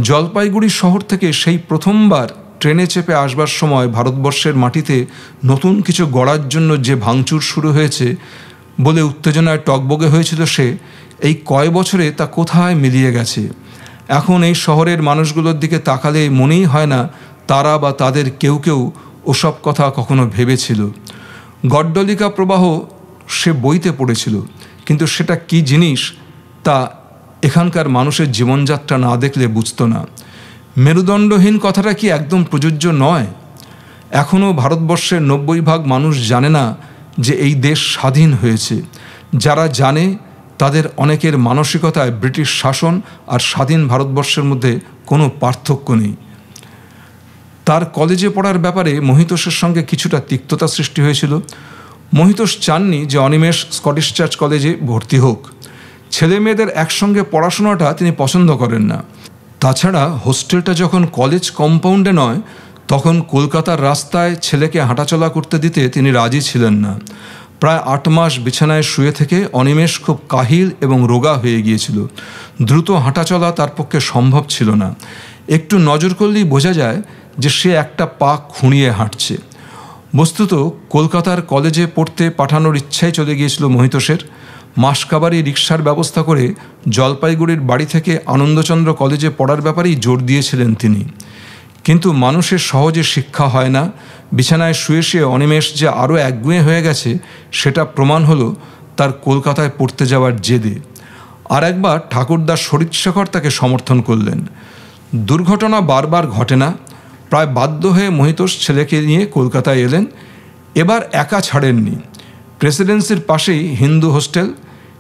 জলপাইগুড়ি শহর থেকে সেই প্রথমবার ট্রেনে চেপে আসবার সময় ভারতবর্ষের মাটিতে নতুন কিছু গড়ার জন্য যে ভাঙচুর শুরু হয়েছে বলে উত্তেজনায় টগবগে হয়েছিল সে, এই কয় বছরে তা কোথায় মিলিয়ে গেছে। এখন এই শহরের মানুষগুলোর দিকে তাকালে মনেই হয় না তারা বা তাদের কেউ কেউ ওসব কথা কখনো ভেবেছিল। গড্ডলিকা প্রবাহ সে বইতে পড়েছিল, কিন্তু সেটা কি জিনিস তা এখানকার মানুষের জীবনযাত্রা না দেখলে বুঝতো না। মেরুদণ্ডহীন কথাটা কি একদম প্রযোজ্য নয়? এখনও ভারতবর্ষের 90% মানুষ জানে না যে এই দেশ স্বাধীন হয়েছে। যারা জানে তাদের অনেকের মানসিকতায় ব্রিটিশ শাসন আর স্বাধীন ভারতবর্ষের মধ্যে কোনো পার্থক্য নেই। তার কলেজে পড়ার ব্যাপারে মহিতোষের সঙ্গে কিছুটা তিক্ততা সৃষ্টি হয়েছিল। মহিতোষ চাননি যে অনিমেষ স্কটিশ চার্চ কলেজে ভর্তি হোক। ছেলে মেয়েদের একসঙ্গে পড়াশোনাটা তিনি পছন্দ করেন না। তাছাড়া হোস্টেলটা যখন কলেজ কম্পাউন্ডে নয়, তখন কলকাতার রাস্তায় ছেলেকে হাঁটাচলা করতে দিতে তিনি রাজি ছিলেন না। প্রায় 8 মাস বিছানায় শুয়ে থেকে অনিমেষ খুব কাহিল এবং রোগা হয়ে গিয়েছিল। দ্রুত হাঁটাচলা তার পক্ষে সম্ভব ছিল না। একটু নজর করলেই বোঝা যায় যে সে একটা পা খুঁড়িয়ে হাঁটছে। বস্তুত কলকাতার কলেজে পড়তে পাঠানোর ইচ্ছাই চলে গিয়েছিল মহিতোষের। মাসকাবারি রিক্সার ব্যবস্থা করে জলপাইগুড়ির বাড়ি থেকে আনন্দচন্দ্র কলেজে পড়ার ব্যাপারেই জোর দিয়েছিলেন তিনি। কিন্তু মানুষের সহজে শিক্ষা হয় না। বিছানায় শুয়ে শুয়ে অনিমেষ যে আরও একগুঁয়ে হয়ে গেছে সেটা প্রমাণ হলো তার কলকাতায় পড়তে যাওয়ার জেদে। আর একবার ঠাকুরদার শরীরশেখর তাকে সমর্থন করলেন। দুর্ঘটনা বারবার ঘটে না। প্রায় বাধ্য হয়ে মহিতোষ ছেলেকে নিয়ে কলকাতায় এলেন। এবার একা ছাড়েননি। প্রেসিডেন্সির পাশেই হিন্দু হোস্টেল,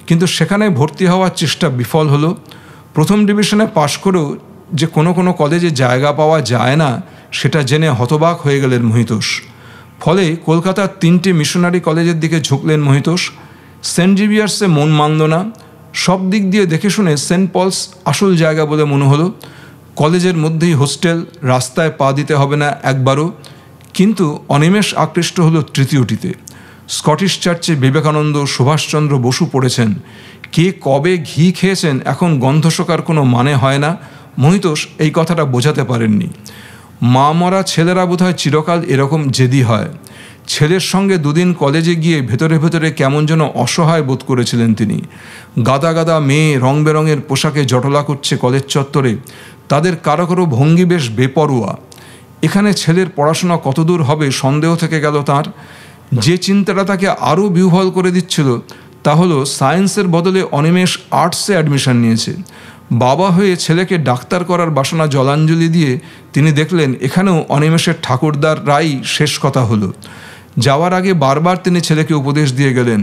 কিন্তু সেখানে ভর্তি হওয়ার চেষ্টা বিফল হলো। প্রথম ডিভিশনে পাশ করেও যে কোনো কোনো কলেজে জায়গা পাওয়া যায় না সেটা জেনে হতবাক হয়ে গেলেন মহিতোষ। ফলে কলকাতার 3টে মিশনারি কলেজের দিকে ঝুঁকলেন মহিতোষ। সেন্ট জেভিয়ার্সে মন মানল না। সব দিক দিয়ে দেখে শুনে সেন্ট পলস আসল জায়গা বলে মনে হলো। কলেজের মধ্যেই হোস্টেল, রাস্তায় পা দিতে হবে না একবারও। কিন্তু অনিমেষ আকৃষ্ট হলো তৃতীয়টিতে। স্কটিশ চার্চে বিবেকানন্দ, সুভাষচন্দ্র বসু পড়েছেন। কে কবে ঘি খেয়েছেন এখন গন্ধ শোকার কোনো মানে হয় না। মহিতোষ এই কথাটা বোঝাতে পারেননি। মা মরা ছেলেরা বোধহয় চিরকাল এরকম জেদি হয়। ছেলের সঙ্গে 2 দিন কলেজে গিয়ে ভেতরে ভেতরে কেমন যেন অসহায় বোধ করেছিলেন তিনি। গাদা গাদা মেয়ে রং বেরঙের পোশাকে জটলা করছে কলেজ চত্বরে। তাদের কারো কারো ভঙ্গি বেশ বেপরোয়া। এখানে ছেলের পড়াশোনা কতদূর হবে সন্দেহ থেকে গেল তার। যে চিন্তাটা তাকে আরও বিহ্বল করে দিচ্ছিল তা হলো সায়েন্সের বদলে অনিমেষ আর্টসে অ্যাডমিশন নিয়েছে। বাবা হয়ে ছেলেকে ডাক্তার করার বাসনা জলাঞ্জলি দিয়ে তিনি দেখলেন এখানেও অনিমেষের ঠাকুরদার রাই শেষ কথা হলো। যাওয়ার আগে বারবার তিনি ছেলেকে উপদেশ দিয়ে গেলেন,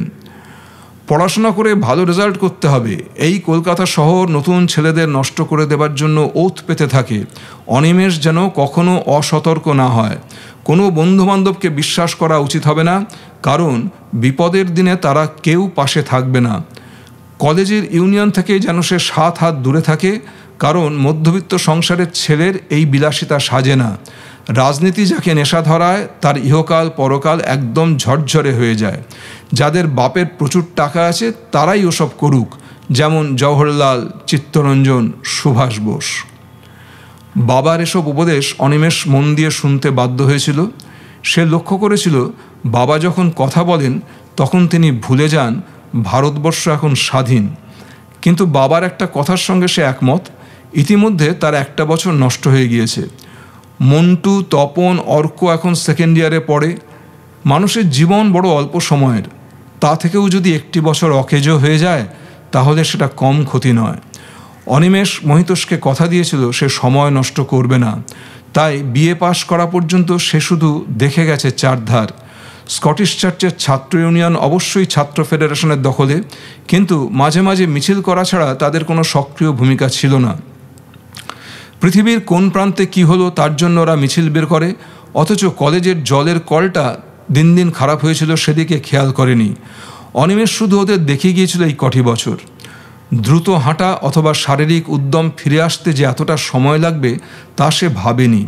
পড়াশোনা করে ভালো রেজাল্ট করতে হবে। এই কলকাতা শহর নতুন ছেলেদের নষ্ট করে দেবার জন্য ওত পেতে থাকে। অনিমেষ যেন কখনো অসতর্ক না হয়। কোনো বন্ধুবান্ধবকে বিশ্বাস করা উচিত হবে না, কারণ বিপদের দিনে তারা কেউ পাশে থাকবে না। কলেজের ইউনিয়ন থেকে যেন সে 7 হাত দূরে থাকে, কারণ মধ্যবিত্ত সংসারের ছেলের এই বিলাসিতা সাজে না। রাজনীতি যাকে নেশা ধরায় তার ইহকাল পরকাল একদম ঝরঝরে হয়ে যায়। যাদের বাপের প্রচুর টাকা আছে তারাই ওসব করুক, যেমন জওহরলাল, চিত্তরঞ্জন, সুভাষ বোস। বাবার এসব উপদেশ অনিমেষ মন দিয়ে শুনতে বাধ্য হয়েছিল। সে লক্ষ্য করেছিল বাবা যখন কথা বলেন তখন তিনি ভুলে যান ভারতবর্ষ এখন স্বাধীন। কিন্তু বাবার একটা কথার সঙ্গে সে একমত। ইতিমধ্যে তার 1 বছর নষ্ট হয়ে গিয়েছে। মন্টু, তপন, অর্ক এখন 2nd ইয়ারে পড়ে। মানুষের জীবন বড় অল্প সময়ের। তা থেকেও যদি 1 বছর অকেজো হয়ে যায় তাহলে সেটা কম ক্ষতি নয়। অনিমেষ মহিতোষকে কথা দিয়েছিল সে সময় নষ্ট করবে না। তাই বিএ পাশ করা পর্যন্ত সে শুধু দেখে গেছে চারধার। স্কটিশ চার্চের ছাত্র ইউনিয়ন অবশ্যই ছাত্র ফেডারেশনের দখলে, কিন্তু মাঝে মাঝে মিছিল করা ছাড়া তাদের কোনো সক্রিয় ভূমিকা ছিল না। পৃথিবীর কোন প্রান্তে কি হলো তার জন্য ওরা মিছিল বের করে, অথচ কলেজের জলের কলটা দিন দিন খারাপ হয়েছিল সেদিকে খেয়াল করেনি। অনিমেষ শুধু ওদের দেখে গিয়েছিল এই কটি বছর। দ্রুত হাঁটা অথবা শারীরিক উদ্যম ফিরে আসতে যে এতটা সময় লাগবে তা সে ভাবেনি।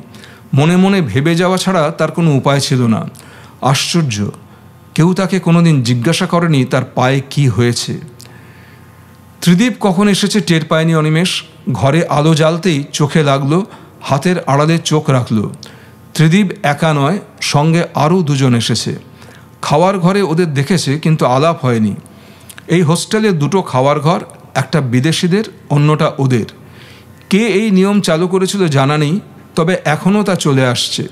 মনে মনে ভেবে যাওয়া ছাড়া তার কোনো উপায় ছিল না। আশ্চর্য, কেউ তাকে কোনোদিন জিজ্ঞাসা করেনি তার পায়ে কি হয়েছে। ত্রিদীপ কখন এসেছে টের পায়নি অনিমেষ। ঘরে আলো জ্বালতেই চোখে লাগলো, হাতের আড়ালে চোখ রাখল। ত্রিদীপ একা নয়, সঙ্গে আরও দুজন এসেছে। খাওয়ার ঘরে ওদের দেখেছে, কিন্তু আলাপ হয়নি। এই হোস্টেলে দুটো খাওয়ার ঘর, একটা বিদেশিদের, অন্যটা ওদের। কে এই নিয়ম চালু করেছিল জানা নেই, তবে এখনও তা চলে আসছে।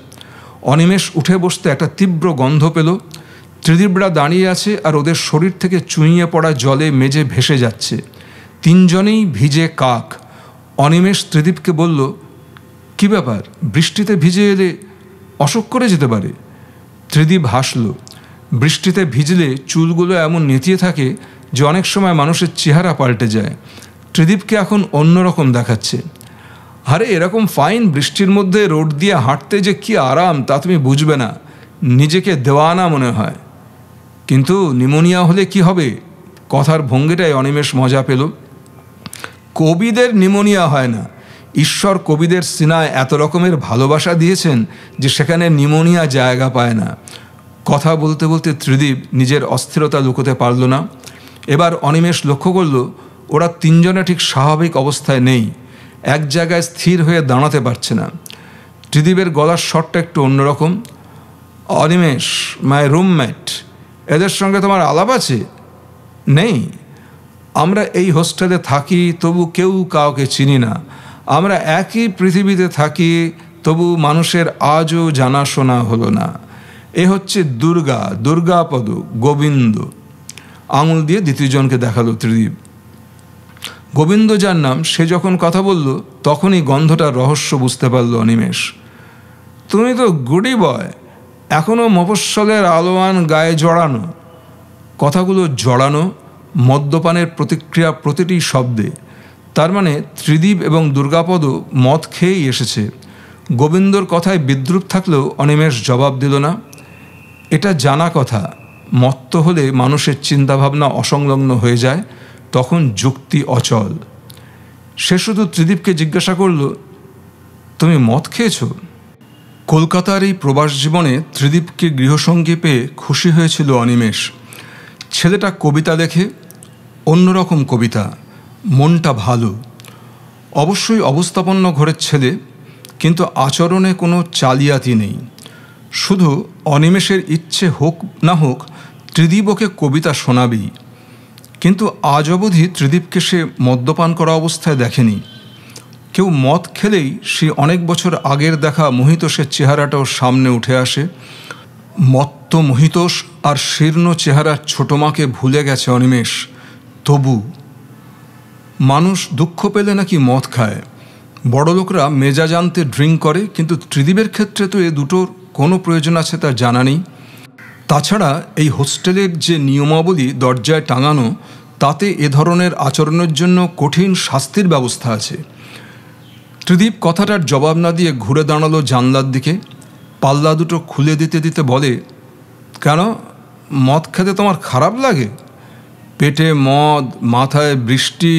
অনিমেষ উঠে বসতে একটা তীব্র গন্ধ পেল। ত্রিদীপরা দাঁড়িয়ে আছে আর ওদের শরীর থেকে চুঁইয়ে পড়া জলে মেজে ভেসে যাচ্ছে। তিনজনেই ভিজে কাক। অনিমেষ ত্রিদীপকে বলল, কি ব্যাপার, বৃষ্টিতে ভিজে এলে অসুখ করে যেতে পারে। ত্রিদীপ হাসল। বৃষ্টিতে ভিজলে চুলগুলো এমন নেতিয়ে থাকে যে অনেক সময় মানুষের চেহারা পাল্টে যায়। ত্রিদীপকে এখন অন্যরকম দেখাচ্ছে। আরে এরকম ফাইন বৃষ্টির মধ্যে রোড দিয়ে হাঁটতে যে কি আরাম তা তুমি বুঝবে না, নিজেকে দেওয়ানা মনে হয়। কিন্তু নিউমোনিয়া হলে কি হবে? কথার ভঙ্গিটাই অনিমেষ মজা পেল। কবিদের নিউমোনিয়া হয় না। ঈশ্বর কবিদের সিনায় এত রকমের ভালোবাসা দিয়েছেন যে সেখানে নিউমোনিয়া জায়গা পায় না। কথা বলতে বলতে ত্রিদীপ নিজের অস্থিরতা লুকোতে পারল না। এবার অনিমেষ লক্ষ্য করল ওরা তিনজনে ঠিক স্বাভাবিক অবস্থায় নেই, এক জায়গায় স্থির হয়ে দাঁড়াতে পারছে না। ত্রিদীপের গলার স্বরটা একটু অন্যরকম। অনিমেষ, মাই রুমমেট, এদের সঙ্গে তোমার আলাপ আছে? নেই। আমরা এই হোস্টেলে থাকি, তবু কেউ কাউকে চিনি না। আমরা একই পৃথিবীতে থাকি, তবু মানুষের আজও জানাশোনা হলো না। এ হচ্ছে দুর্গাপদ, গোবিন্দ। আঙুল দিয়ে দ্বিতীয়জনকে দেখালো ত্রিদীপ। গোবিন্দ যার নাম, সে যখন কথা বলল তখনই গন্ধটার রহস্য বুঝতে পারল অনিমেষ। তুমি তো গুডি বয়, এখনও মফস্বলের আলোয়ান গায়ে জড়ানো। কথাগুলো জড়ানো, মদ্যপানের প্রতিক্রিয়া প্রতিটি শব্দে। তার মানে ত্রিদীপ এবং দুর্গাপদ মদ খেয়েই এসেছে। গোবিন্দর কথায় বিদ্রুপ থাকলেও অনিমেষ জবাব দিল না। এটা জানা কথা, মত্ত হলে মানুষের চিন্তাভাবনা অসংলগ্ন হয়ে যায়, তখন যুক্তি অচল। সে শুধু ত্রিদীপকে জিজ্ঞাসা করল, তুমি মদ খেয়েছ? কলকাতার এই প্রবাস জীবনে ত্রিদীপকে গৃহসঙ্গী পেয়ে খুশি হয়েছিল অনিমেষ। ছেলেটা কবিতা লেখে, অন্যরকম কবিতা, মনটা ভালো। অবশ্যই অবস্থাপন্ন ঘরের ছেলে, কিন্তু আচরণে কোনো চালিয়াতি নেই। শুধু অনিমেষের ইচ্ছে হোক না হোক, ত্রিদীপ ওকে কবিতা শোনাবেই। কিন্তু আজ অবধি ত্রিদীপকে সে মদ্যপান করা অবস্থায় দেখেনি। কেউ মদ খেলেই সে অনেক বছর আগের দেখা মহিতোষের চেহারাটাও সামনে উঠে আসে। মত্ত মহিতোষ আর শীর্ণ চেহারার ছোটো মাকে ভুলে গেছে অনিমেষ। তবু মানুষ দুঃখ পেলে নাকি মদ খায়। বড়লোকরা মেজাজ আনতে ড্রিঙ্ক করে, কিন্তু ত্রিদীপের ক্ষেত্রে তো এ দুটোর কোনো প্রয়োজন আছে তা জানা নেই। তাছাড়া এই হোস্টেলের যে নিয়মাবলী দরজায় টাঙানো, তাতে এ ধরনের আচরণের জন্য কঠিন শাস্তির ব্যবস্থা আছে। ত্রিদীপ কথাটার জবাব না দিয়ে ঘুরে দাঁড়ালো জানলার দিকে। পাল্লা দুটো খুলে দিতে দিতে বলে, কেন, মদ খেতে তোমার খারাপ লাগে? পেটে মদ, মাথায় বৃষ্টি,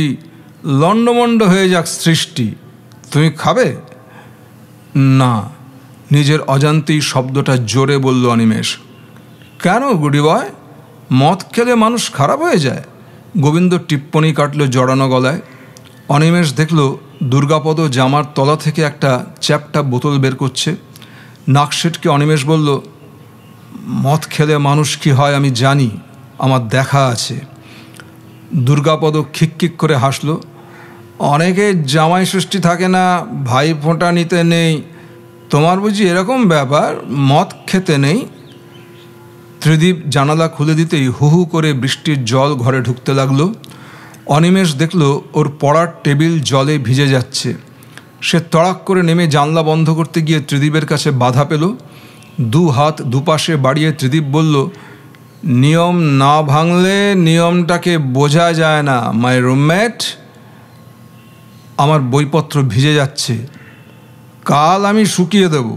লণ্ডমণ্ড হয়ে যাক সৃষ্টি, তুমি খাবে? না। নিজের অজান্তেই শব্দটা জোরে বলল অনিমেষ। কেন গুডি বয়, মদ খেলে মানুষ খারাপ হয়ে যায়? গোবিন্দ টিপ্পনি কাটল জড়ানো গলায়। অনিমেষ দেখল দুর্গাপদ জামার তলা থেকে একটা চ্যাপটা বোতল বের করছে। নাক সেটকে অনিমেষ বলল, মদ খেলে মানুষ কি হয় আমি জানি, আমার দেখা আছে। দুর্গাপদ খিকখিক করে হাসল। অনেকের জামাই ষষ্ঠী থাকে না, ভাই ফোঁটা নিতে নেই, তোমার বুঝি এরকম ব্যাপার, মদ খেতে নেই? ত্রিদীপ জানালা খুলে দিতেই হু হু করে বৃষ্টির জল ঘরে ঢুকতে লাগলো। অনিমেষ দেখল ওর পড়ার টেবিল জলে ভিজে যাচ্ছে। সে তড়াক করে নেমে জানলা বন্ধ করতে গিয়ে ত্রিদীপের কাছে বাধা পেল। দু হাত দুপাশে বাড়িয়ে ত্রিদীপ বলল, নিয়ম না ভাঙলে নিয়মটাকে বোঝা যায় না মাই রুমমেট। আমার বইপত্র ভিজে যাচ্ছে, কাল আমি শুকিয়ে দেব।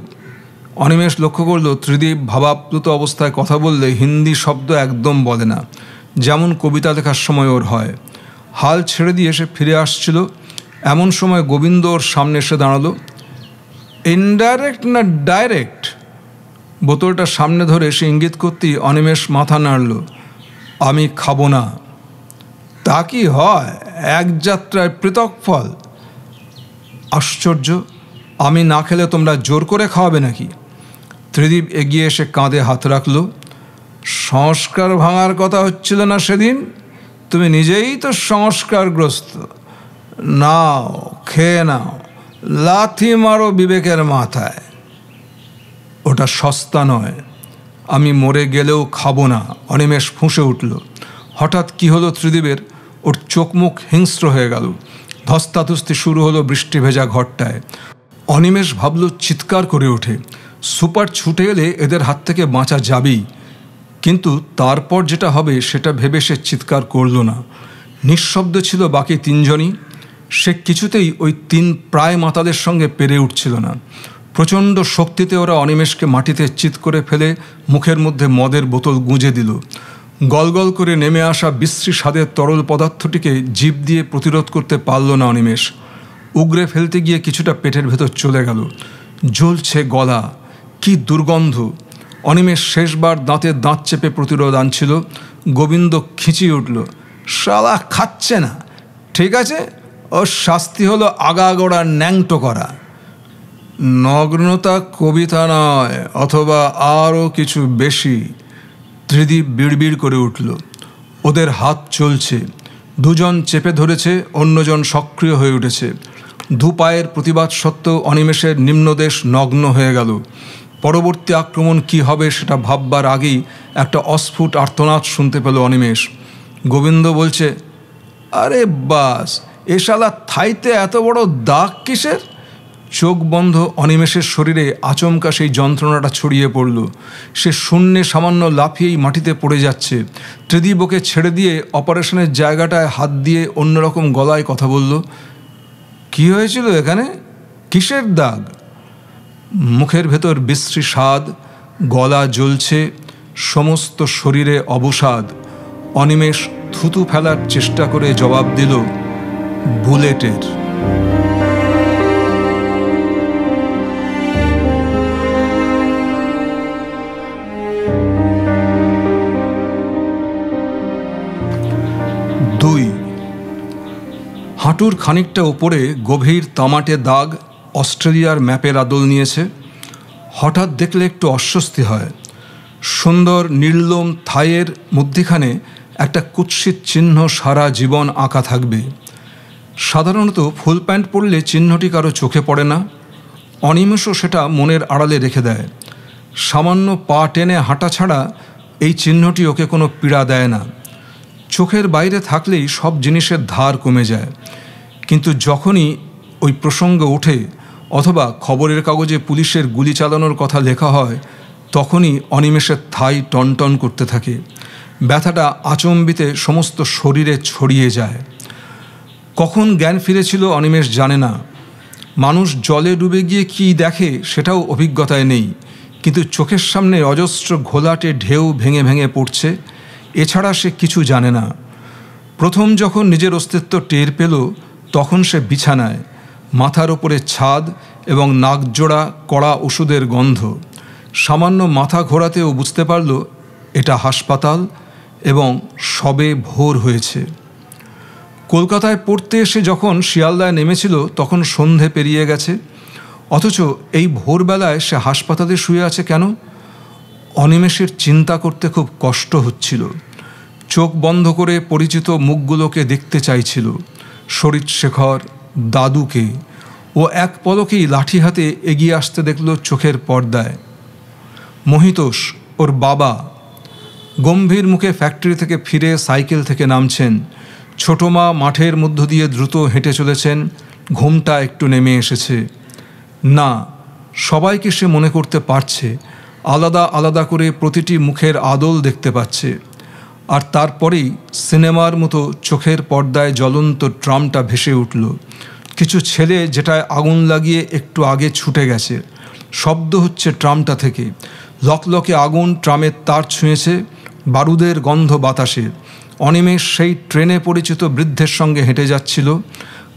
অনিমেষ লক্ষ্য করল ত্রিদীপ ভাবাপ্লুত অবস্থায় কথা বললে হিন্দি শব্দ একদম বলে না, যেমন কবিতা লেখার সময় ওর হয়। হাল ছেড়ে দিয়ে সে ফিরে আসছিল, এমন সময় গোবিন্দ ওর সামনে এসে দাঁড়ালো। ইনডাইরেক্ট না ডাইরেক্ট? বোতলটা সামনে ধরে সে ইঙ্গিত করতেই অনিমেষ মাথা নাড়ল। আমি খাবো না। তা কি হয়, এক যাত্রায় পৃথক ফল? আশ্চর্য, আমি না খেলে তোমরা জোর করে খাওয়াবে নাকি? ত্রিদীপ এগিয়ে এসে কাঁধে হাত রাখল। সংস্কার ভাঙার কথা হচ্ছিল না সেদিন? তুমি নিজেই তো সংস্কারগ্রস্ত। নাও, খেয়ে নাও, লাথি মারো বিবেকের মাথায়। ওটা সস্তা নয়, আমি মরে গেলেও খাবো না। অনিমেষ ফুঁসে উঠল। হঠাৎ কি হলো ত্রিদীপের? ওর চোখ মুখ হিংস্র হয়ে গেল। ধস্তাধস্তি শুরু হলো বৃষ্টি ভেজা ঘরটায়। অনিমেষ ভাবল, চিৎকার করে ওঠে, সুপার ছুটে এলে এদের হাত থেকে বাঁচা যাবেই। কিন্তু তারপর যেটা হবে সেটা ভেবে সে চিৎকার করল না। নিঃশব্দ ছিল বাকি তিনজনই। সে কিছুতেই ওই তিন প্রায় মাতালের সঙ্গে পেরে উঠছিল না। প্রচণ্ড শক্তিতে ওরা অনিমেষকে মাটিতে চিৎ করে ফেলে মুখের মধ্যে মদের বোতল গুঁজে দিল। গলগল করে নেমে আসা বিশ্রী স্বাদের তরল পদার্থটিকে জিভ দিয়ে প্রতিরোধ করতে পারল না অনিমেষ। উগরে ফেলতে গিয়ে কিছুটা পেটের ভেতর চলে গেল। জ্বলছে গলা, কি দুর্গন্ধ! অনিমেষ শেষবার দাঁতে দাঁত চেপে প্রতিরোধ আনছিল। গোবিন্দ খিঁচিয়ে উঠল, শালা খাচ্ছে না, ঠিক আছে, ওর শাস্তি হলো আগাগোড়া ন্যাংটো করা। নগ্নতা কবিতা নয়, অথবা আরও কিছু বেশি। ত্রিদীপ বিড়বিড় করে উঠল। ওদের হাত চলছে, দুজন চেপে ধরেছে, অন্যজন সক্রিয় হয়ে উঠেছে। দুপায়ের প্রতিবাদ সত্ত্বেও অনিমেষের নিম্নদেশ নগ্ন হয়ে গেল। পরবর্তী আক্রমণ কি হবে সেটা ভাববার আগেই একটা অস্ফুট আর্তনাদ শুনতে পেল অনিমেষ। গোবিন্দ বলছে, আরে বাস, এ শালা থাইতে এত বড় দাগ কিসের? চোখ বন্ধ অনিমেষের শরীরে আচমকা সেই যন্ত্রণাটা ছড়িয়ে পড়ল। সে শূন্যে সামান্য লাফিয়েই মাটিতে পড়ে যাচ্ছে। ত্রিদীপ ওকে ছেড়ে দিয়ে অপারেশনের জায়গাটায় হাত দিয়ে অন্যরকম গলায় কথা বলল, কি হয়েছিল এখানে? কিসের দাগ? মুখের ভেতর বিশ্রী স্বাদ, গলা জ্বলছে, সমস্ত শরীরে অবসাদ। অনিমেষ থুতু ফেলার চেষ্টা করে জবাব দিল, বুলেটের। হাঁটুর খানিকটা ওপরে গভীর তামাটে দাগ অস্ট্রেলিয়ার ম্যাপের আদল নিয়েছে। হঠাৎ দেখলে একটু অস্বস্তি হয়। সুন্দর নির্লোম থাইয়ের মধ্যিখানে একটা কুৎসিত চিহ্ন সারা জীবন আঁকা থাকবে। সাধারণত ফুল প্যান্ট পরলে চিহ্নটি কারো চোখে পড়ে না। অনিমেষও সেটা মনের আড়ালে রেখে দেয়। সামান্য পা টেনে হাঁটা ছাড়া এই চিহ্নটি ওকে কোনো পীড়া দেয় না। চোখের বাইরে থাকলেই সব জিনিসের ধার কমে যায়। কিন্তু যখনই ওই প্রসঙ্গ ওঠে অথবা খবরের কাগজে পুলিশের গুলি চালানোর কথা লেখা হয়, তখনই অনিমেষের থাই টনটন করতে থাকে। ব্যথাটা আচম্বিতে সমস্ত শরীরে ছড়িয়ে যায়। কখন জ্ঞান ফিরেছিল অনিমেষ জানে না। মানুষ জলে ডুবে গিয়ে কী দেখে সেটাও অভিজ্ঞতায় নেই। কিন্তু চোখের সামনে অজস্র ঘোলাটে ঢেউ ভেঙে ভেঙে পড়ছে, এছাড়া সে কিছু জানে না। প্রথম যখন নিজের অস্তিত্ব টের পেল, তখন সে বিছানায়, মাথার ওপরে ছাদ এবং নাকজোড়া কড়া ওষুধের গন্ধ। সামান্য মাথা ঘোরাতেও বুঝতে পারল এটা হাসপাতাল এবং সবে ভোর হয়েছে। কলকাতায় পড়তে এসে যখন শিয়ালদায় নেমেছিল তখন সন্ধে পেরিয়ে গেছে, অথচ এই ভোরবেলায় সে হাসপাতালে শুয়ে আছে কেন? অনিমেষের চিন্তা করতে খুব কষ্ট হচ্ছিল। চোখ বন্ধ করে পরিচিত মুখগুলোকে দেখতে চাইছিল, শরীরশেখর, দাদুকে। ও এক পলকেই লাঠি হাতে এগিয়ে আসতে দেখল চোখের পর্দায় মহিতোষ, ওর বাবা। গম্ভীর মুখে ফ্যাক্টরি থেকে ফিরে সাইকেল থেকে নামছেন। ছোট মা মাঠের মধ্য দিয়ে দ্রুত হেঁটে চলেছেন। ঘুমটা একটু নেমে এসেছে। না, সবাইকে সে মনে করতে পারছে, আলাদা আলাদা করে প্রতিটি মুখের আদল দেখতে পাচ্ছে। আর তারপরেই সিনেমার মতো চোখের পর্দায় জ্বলন্ত ট্রামটা ভেসে উঠল। কিছু ছেলে যেটায় আগুন লাগিয়ে একটু আগে ছুটে গেছে। শব্দ হচ্ছে ট্রামটা থেকে। লকলকে আগুন ট্রামের তার ছুঁয়েছে, বারুদের গন্ধ বাতাসে। অনিমেষ সেই ট্রেনে পরিচিত বৃদ্ধের সঙ্গে হেঁটে যাচ্ছিল।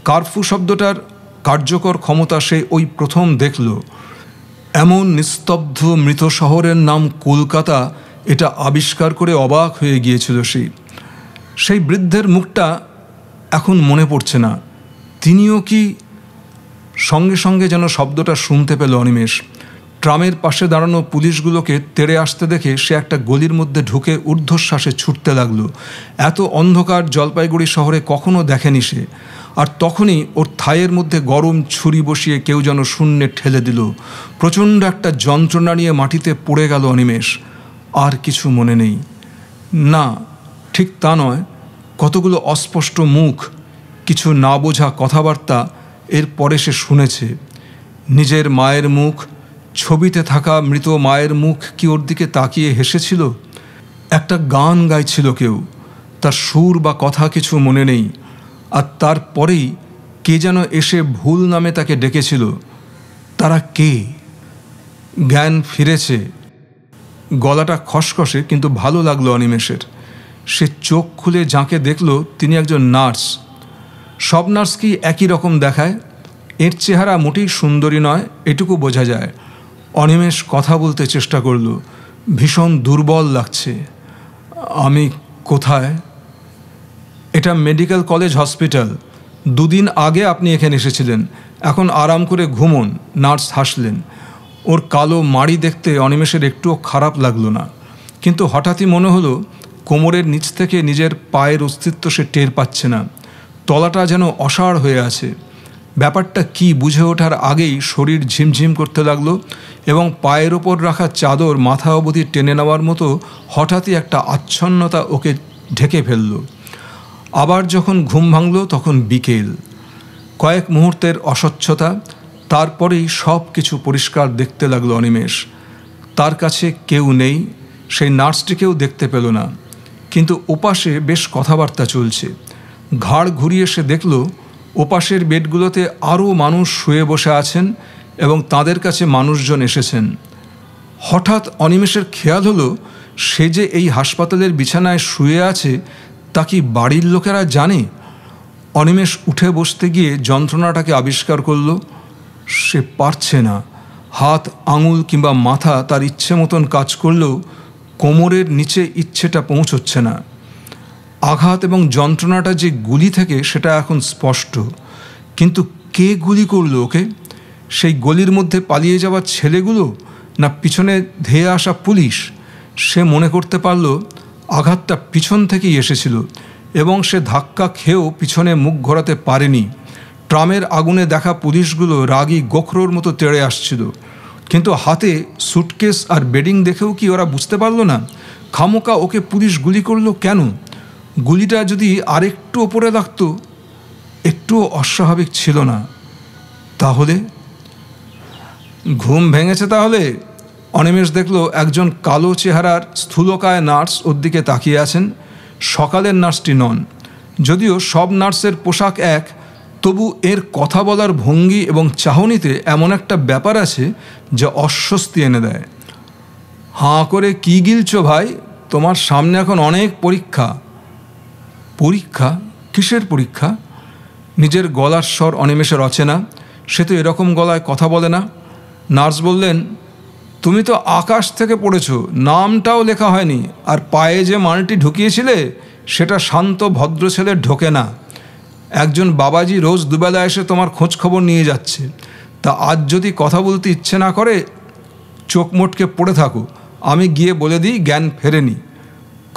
কারফু শব্দটার কার্যকর ক্ষমতা সে ওই প্রথম দেখল। এমন নিস্তব্ধ মৃত শহরের নাম কলকাতা, এটা আবিষ্কার করে অবাক হয়ে গিয়েছিল সেই বৃদ্ধের মুখটা এখন মনে পড়ছে না। তিনিও কি? সঙ্গে সঙ্গে যেন শব্দটা শুনতে পেল অনিমেষ। ট্রামের পাশে দাঁড়ানো পুলিশগুলোকে তেড়ে আসতে দেখে সে একটা গলির মধ্যে ঢুকে ঊর্ধ্বশ্বাসে ছুটতে লাগলো। এত অন্ধকার জলপাইগুড়ি শহরে কখনো দেখেনি সে। আর তখনই ওর থায়ের মধ্যে গরম ছুরি বসিয়ে কেউ যেন শূন্যে ঠেলে দিল। প্রচণ্ড একটা যন্ত্রণা নিয়ে মাটিতে পড়ে গেল অনিমেষ। আর কিছু মনে নেই। না, ঠিক তা নয়, কতগুলো অস্পষ্ট মুখ, কিছু না বোঝা কথাবার্তা এর পরে সে শুনেছে। নিজের মায়ের মুখ, ছবিতে থাকা মৃত মায়ের মুখ কি ওর দিকে তাকিয়ে হেসেছিল? একটা গান গাইছিল কেউ, তার সুর বা কথা কিছু মনে নেই। আর তারপরেই কে যেন এসে ভুল নামে তাকে ডেকেছিল। তারা কে? জ্ঞান ফিরেছে। গলাটা খসখসে, কিন্তু ভালো লাগলো অনিমেষের। সে চোখ খুলে যাকে দেখল তিনি একজন নার্স। সব নার্সকেই একই রকম দেখায়। এর চেহারা মোটেই সুন্দরী নয়, এটুকু বোঝা যায়। অনিমেষ কথা বলতে চেষ্টা করল। ভীষণ দুর্বল লাগছে। আমি কোথায়? এটা মেডিকেল কলেজ হসপিটাল। 2 দিন আগে আপনি এখানে এসেছিলেন। এখন আরাম করে ঘুমোন। নার্স হাসলেন। ওর কালো মাড়ি দেখতে অনিমেষের একটুও খারাপ লাগলো না, কিন্তু হঠাৎই মনে হলো কোমরের নিচ থেকে নিজের পায়ের অস্তিত্ব সে টের পাচ্ছে না। তলাটা যেন অসাড় হয়ে আছে। ব্যাপারটা কি বুঝে ওঠার আগেই শরীর ঝিমঝিম করতে লাগলো এবং পায়ের ওপর রাখা চাদর মাথা অবধি টেনে নেওয়ার মতো হঠাৎই একটা আচ্ছন্নতা ওকে ঢেকে ফেলল। আবার যখন ঘুম ভাঙল তখন বিকেল। কয়েক মুহূর্তের অস্বচ্ছতা, তারপরেই সব কিছু পরিষ্কার দেখতে লাগলো অনিমেষ। তার কাছে কেউ নেই, সেই নার্সটিকেও দেখতে পেল না, কিন্তু ওপাশে বেশ কথাবার্তা চলছে। ঘাড় ঘুরিয়ে সে দেখল ওপাশের বেডগুলোতে আরও মানুষ শুয়ে বসে আছেন এবং তাদের কাছে মানুষজন এসেছেন। হঠাৎ অনিমেষের খেয়াল হলো সে যে এই হাসপাতালের বিছানায় শুয়ে আছে তা কি বাড়ির লোকেরা জানে? অনিমেষ উঠে বসতে গিয়ে যন্ত্রণাটাকে আবিষ্কার করল। সে পারছে না। হাত, আঙুল কিংবা মাথা তার ইচ্ছে মতন কাজ করলেও কোমরের নিচে ইচ্ছেটা পৌঁছচ্ছে না। আঘাত এবং যন্ত্রণাটা যে গুলি থেকে সেটা এখন স্পষ্ট, কিন্তু কে গুলি করলো ওকে? সেই গলির মধ্যে পালিয়ে যাওয়া ছেলেগুলো, না পিছনে ধেয়ে আসা পুলিশ? সে মনে করতে পারল আঘাতটা পিছন থেকেই এসেছিল এবং সে ধাক্কা খেয়েও পিছনে মুখ ঘোরাতে পারেনি। ট্রামের আগুনে দেখা পুলিশগুলো রাগী গোখরোর মতো তেড়ে আসছিল, কিন্তু হাতে সুটকেস আর বেডিং দেখেও কি ওরা বুঝতে পারল না খামোকা ওকে পুলিশ গুলি করলো কেন? গুলিটা যদি আরেকটু ওপরে লাগতো, একটুও অস্বাভাবিক ছিল না। তাহলে ঘুম ভেঙেছে। তাহলে অনিমেষ দেখল একজন কালো চেহারার স্থূলকায় নার্স ওর দিকে তাকিয়ে আছেন। সকালের নার্সটি নন, যদিও সব নার্সের পোশাক এক, তবু এর কথা বলার ভঙ্গি এবং চাহনিতে এমন একটা ব্যাপার আছে যা অস্বস্তি এনে দেয়। হাঁ করে কি গিলছো ভাই? তোমার সামনে এখন অনেক পরীক্ষা। পরীক্ষা? কিসের পরীক্ষা? নিজের গলার স্বর অনিমেষের অচেনা। সে তো এরকম গলায় কথা বলে না। নার্স বললেন, তুমি তো আকাশ থেকে পড়েছো, নামটাও লেখা হয়নি, আর পায়ে যে মালটি ঢুকিয়েছিলে সেটা শান্ত ভদ্র ছেলে ঢোকে না। একজন বাবাজি রোজ দুবেলা এসে তোমার খোঁজ খবর নিয়ে যাচ্ছে। তা আজ যদি কথা বলতে ইচ্ছে না করে, চোখ মোটকে পড়ে থাকো। আমি গিয়ে বলে দিই জ্ঞান ফেরেনি।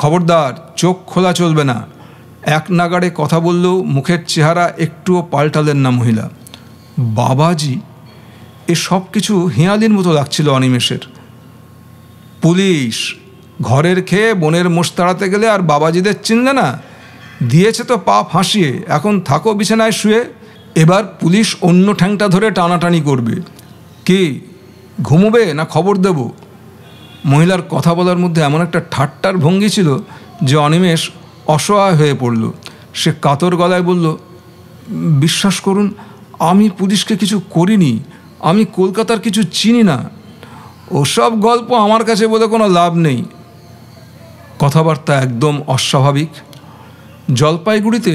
খবরদার, চোখ খোলা চলবে না। এক নাগাড়ে কথা বললেও মুখের চেহারা একটুও পাল্টালেন না মহিলা। বাবাজি? এ সব কিছু হেঁয়ালির মতো লাগছিল অনিমেষের। পুলিশ ঘরের খেয়ে বোনের মোষ তাড়াতে গেলে আর বাবাজিদের চিনলে না? দিয়েছে তো পা ফাঁসিয়ে, এখন থাকো বিছানায় শুয়ে। এবার পুলিশ অন্য ঠ্যাংটা ধরে টানাটানি করবে। কি ঘুমোবে না খবর দেব? মহিলার কথা বলার মধ্যে এমন একটা ঠাট্টার ভঙ্গি ছিল যে অনিমেষ অসহায় হয়ে পড়ল। সে কাতর গলায় বলল, বিশ্বাস করুন, আমি পুলিশকে কিছু করিনি। আমি কলকাতার কিছু চিনি না। ওসব গল্প আমার কাছে বলে কোনো লাভ নেই। কথাবার্তা একদম অস্বাভাবিক। জলপাইগুড়িতে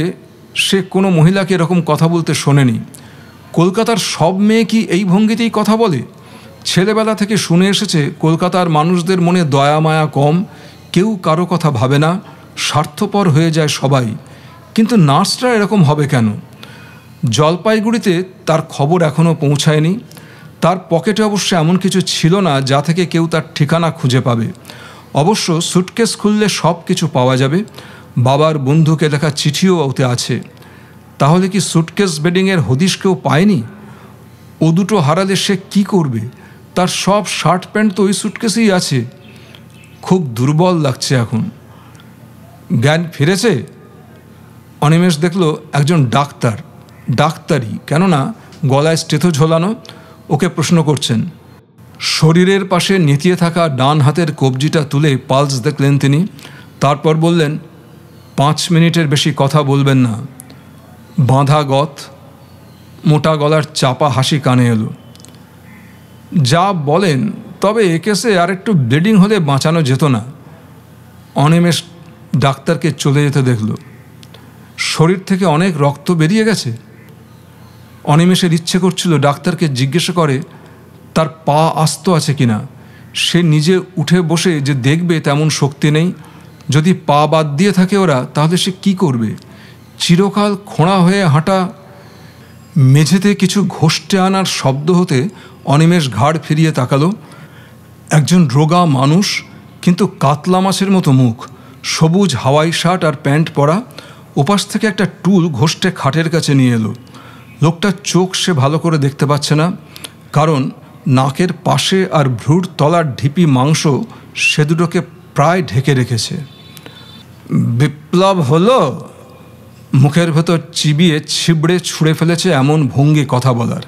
সে কোনো মহিলাকে এরকম কথা বলতে শোনেনি। কলকাতার সব মেয়ে কি এই ভঙ্গিতেই কথা বলে? ছেলেবেলা থেকে শুনে এসেছে কলকাতার মানুষদের মনে দয়া মায়া কম, কেউ কারো কথা ভাবে না, স্বার্থপর হয়ে যায় সবাই। কিন্তু নার্সরা এরকম হবে কেন? জলপাইগুড়িতে তার খবর এখনও পৌঁছায়নি। তার পকেটে অবশ্য এমন কিছু ছিল না যা থেকে কেউ তার ঠিকানা খুঁজে পাবে। অবশ্য সুটকেস খুললে সব কিছু পাওয়া যাবে, বাবার বন্ধুকে লেখা চিঠিও ওতে আছে। তাহলে কি সুটকেস বেডিংয়ের হদিশ কেউ পায়নি? ও দুটো হারালে সে কী করবে? তার সব শার্ট প্যান্ট তো ওই সুটকেসেই আছে। খুব দুর্বল লাগছে এখন। জ্ঞান ফিরেছে? অনিমেষ দেখল একজন ডাক্তারই, কেননা গলায় স্টেথো ঝোলানো, ওকে প্রশ্ন করছেন। শরীরের পাশে নেতিয়ে থাকা ডান হাতের কবজিটা তুলে পালস দেখলেন তিনি। তারপর বললেন, 5 মিনিটের বেশি কথা বলবেন না। বাঁধা গত, মোটা গলার চাপা হাসি কানে এলো। যা বলেন, তবে এ কেসে আর একটু ব্লিডিং হলে বাঁচানো যেত না? অনিমেষ ডাক্তারকে চলে যেতে দেখল। শরীর থেকে অনেক রক্ত বেরিয়ে গেছে। অনিমেষের ইচ্ছে করছিল ডাক্তারকে জিজ্ঞাসা করে তার পা আস্ত আছে কিনা। সে নিজে উঠে বসে যে দেখবে তেমন শক্তি নেই। যদি পা বাদ দিয়ে থাকে ওরা, তাহলে সে কী করবে? চিরকাল খোঁড়া হয়ে হাঁটা। মেঝেতে কিছু ঘষটে আনার শব্দ হতে অনিমেষ ঘাড় ফিরিয়ে তাকালো। একজন রোগা মানুষ, কিন্তু কাতলা মাছের মতো মুখ, সবুজ হাওয়াই শার্ট আর প্যান্ট পরা, ওপাশ থেকে একটা টুল ঘষটে খাটের কাছে নিয়ে এলো। লোকটার চোখ সে ভালো করে দেখতে পাচ্ছে না, কারণ নাকের পাশে আর ভ্রুর তলার ঢিপি মাংস সে দুটোকে প্রায় ঢেকে রেখেছে। বিপ্লব হলো? মুখের ভেতর চিবিয়ে ছিবড়ে ছুঁড়ে ফেলেছে এমন ভঙ্গি কথা বলার।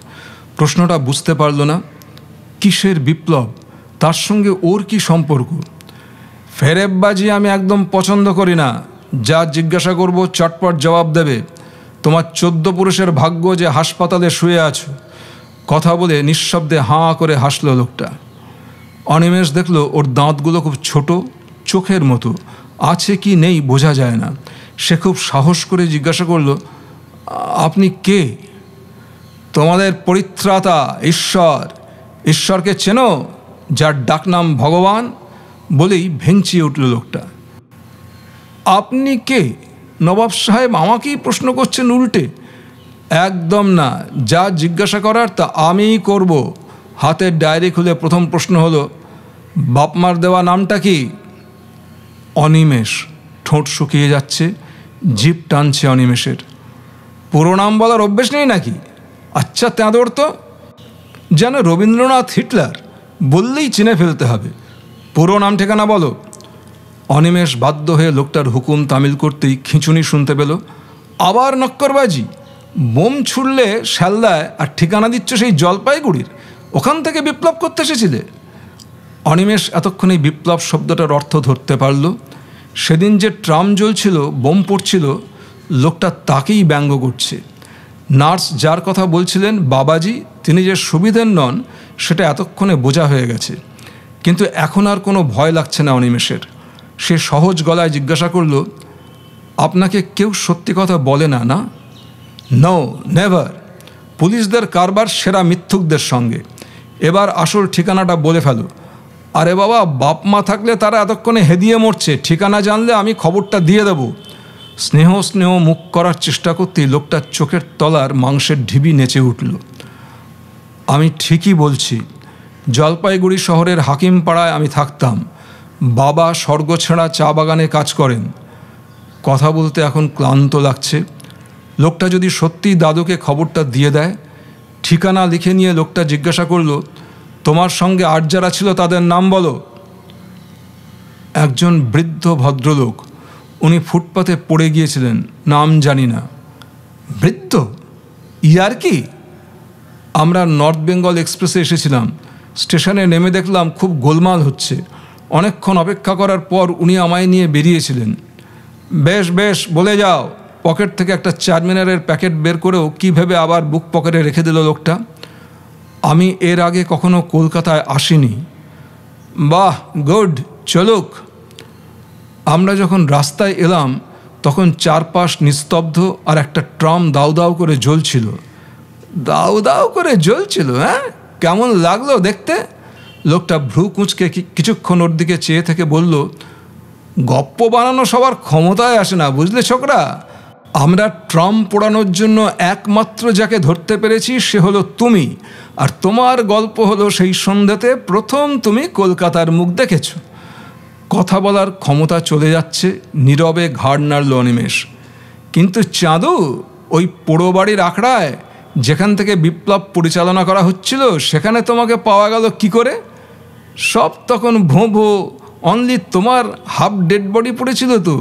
প্রশ্নটা বুঝতে পারল না। কিসের বিপ্লব? তার সঙ্গে ওর কি সম্পর্ক? ফেরেববাজি আমি একদম পছন্দ করি না। যা জিজ্ঞাসা করব চটপট জবাব দেবে। তোমার 14 পুরুষের ভাগ্য যে হাসপাতালে শুয়ে আছো। কথা বলে নিঃশব্দে হাঁ করে হাসল লোকটা। অনিমেষ দেখল ওর দাঁতগুলো খুব ছোট, চোখের মতো, আছে কি নেই বোঝা যায় না। সে খুব সাহস করে জিজ্ঞাসা করল, আপনি কে? তোমাদের পরিত্রাতা ঈশ্বর। ঈশ্বরকে চেনো, যার ডাকনাম ভগবান? বলেই ভেঙচিয়ে উঠল লোকটা। আপনি কে? নবাব সাহেব আমাকেই প্রশ্ন করছেন উল্টে। একদম না, যা জিজ্ঞাসা করার তা আমিই করব। হাতের ডায়েরি খুলে প্রথম প্রশ্ন হলো, বাপমার দেওয়া নামটা কি? অনিমেষ। ঠোঁট শুকিয়ে যাচ্ছে, জিভ টানছে অনিমেষের। পুরো নাম বলার অভ্যেস নেই নাকি? আচ্ছা তেঁদর তো, যেন রবীন্দ্রনাথ হিটলার, বললেই চিনে ফেলতে হবে। পুরো নাম ঠিকানা বলো। অনিমেষ বাধ্য হয়ে লোকটার হুকুম তামিল করতেই খিঁচুনি শুনতে পেল। আবার নক্করবাজি? বোম ছুড়লে শ্যালদায় আর ঠিকানা দিচ্ছ সেই জলপাইগুড়ির? ওখান থেকে বিপ্লব করতে এসেছিলে? অনিমেষ এতক্ষণে বিপ্লব শব্দটার অর্থ ধরতে পারল। সেদিন যে ট্রাম জ্বলছিল, বোম পড়ছিল, লোকটা তাকেই ব্যঙ্গ করছে। নার্স যার কথা বলছিলেন বাবাজি, তিনি যে সুবিধের নন সেটা এতক্ষণে বোঝা হয়ে গেছে। কিন্তু এখন আর কোনো ভয় লাগছে না অনিমেষের। সে সহজ গলায় জিজ্ঞাসা করল, আপনাকে কেউ সত্যি কথা বলে না, না? No, never. পুলিশদের কারবার সেরা মিথ্যুকদের সঙ্গে। এবার আসল ঠিকানাটা বলে ফেলো। আরে বাবা, বাপ মা থাকলে তারা এতক্ষণে হেদিয়ে মরছে। ঠিকানা জানলে আমি খবরটা দিয়ে দেব। স্নেহ মুখ করার চেষ্টা করতেই লোকটার চোখের তলার মাংসের ঢিবি নেচে উঠল। আমি ঠিকই বলছি। জলপাইগুড়ি শহরের হাকিমপাড়ায় আমি থাকতাম। বাবা স্বর্গছেঁড়া চা বাগানে কাজ করেন। কথা বলতে এখন ক্লান্ত লাগছে। লোকটা যদি সত্যিই দাদুকে খবরটা দিয়ে দেয়। ঠিকানা লিখে নিয়ে লোকটা জিজ্ঞাসা করল, তোমার সঙ্গে আর যারা ছিল তাদের নাম বলো। একজন বৃদ্ধ ভদ্রলোক, উনি ফুটপাতে পড়ে গিয়েছিলেন, নাম জানি না। বৃদ্ধ? ইয়ার কি? আমরা নর্থ বেঙ্গল এক্সপ্রেসে এসেছিলাম। স্টেশনে নেমে দেখলাম খুব গোলমাল হচ্ছে। অনেকক্ষণ অপেক্ষা করার পর উনি আমায় নিয়ে বেরিয়েছিলেন। বেশ বেশ, বলে যাও। পকেট থেকে একটা চারমিনারের প্যাকেট বের করেও কী ভেবে আবার বুক পকেটে রেখে দিল লোকটা। আমি এর আগে কখনো কলকাতায় আসিনি। বাহ, গুড, চলুক। আমরা যখন রাস্তায় এলাম তখন চারপাশ নিস্তব্ধ, আর একটা ট্রাম দাউ দাউ করে জ্বলছিল। দাউ দাউ করে জ্বলছিল? হ্যাঁ, কেমন লাগলো দেখতে? লোকটা ভ্রু কুঁচকে কিছুক্ষণ ওর দিকে চেয়ে থেকে বলল, গপ্প বানানো সবার ক্ষমতায় আসে না, বুঝলে ছোকরা। আমরা ট্রাম পোড়ানোর জন্য একমাত্র যাকে ধরতে পেরেছি সে হলো তুমি, আর তোমার গল্প হলো সেই সন্ধ্যাতে প্রথম তুমি কলকাতার মুখ দেখেছ। কথা বলার ক্ষমতা চলে যাচ্ছে, নীরবে ঘাড় নাড়ল অনিমেষ। কিন্তু চাঁদু, ওই পোড়ো বাড়ির আখড়ায় যেখান থেকে বিপ্লব পরিচালনা করা হচ্ছিল সেখানে তোমাকে পাওয়া গেল কি করে? সব তখন ভোঁ ভোঁ, অনলি তোমার হাফ ডেড বডি পড়েছিল তো,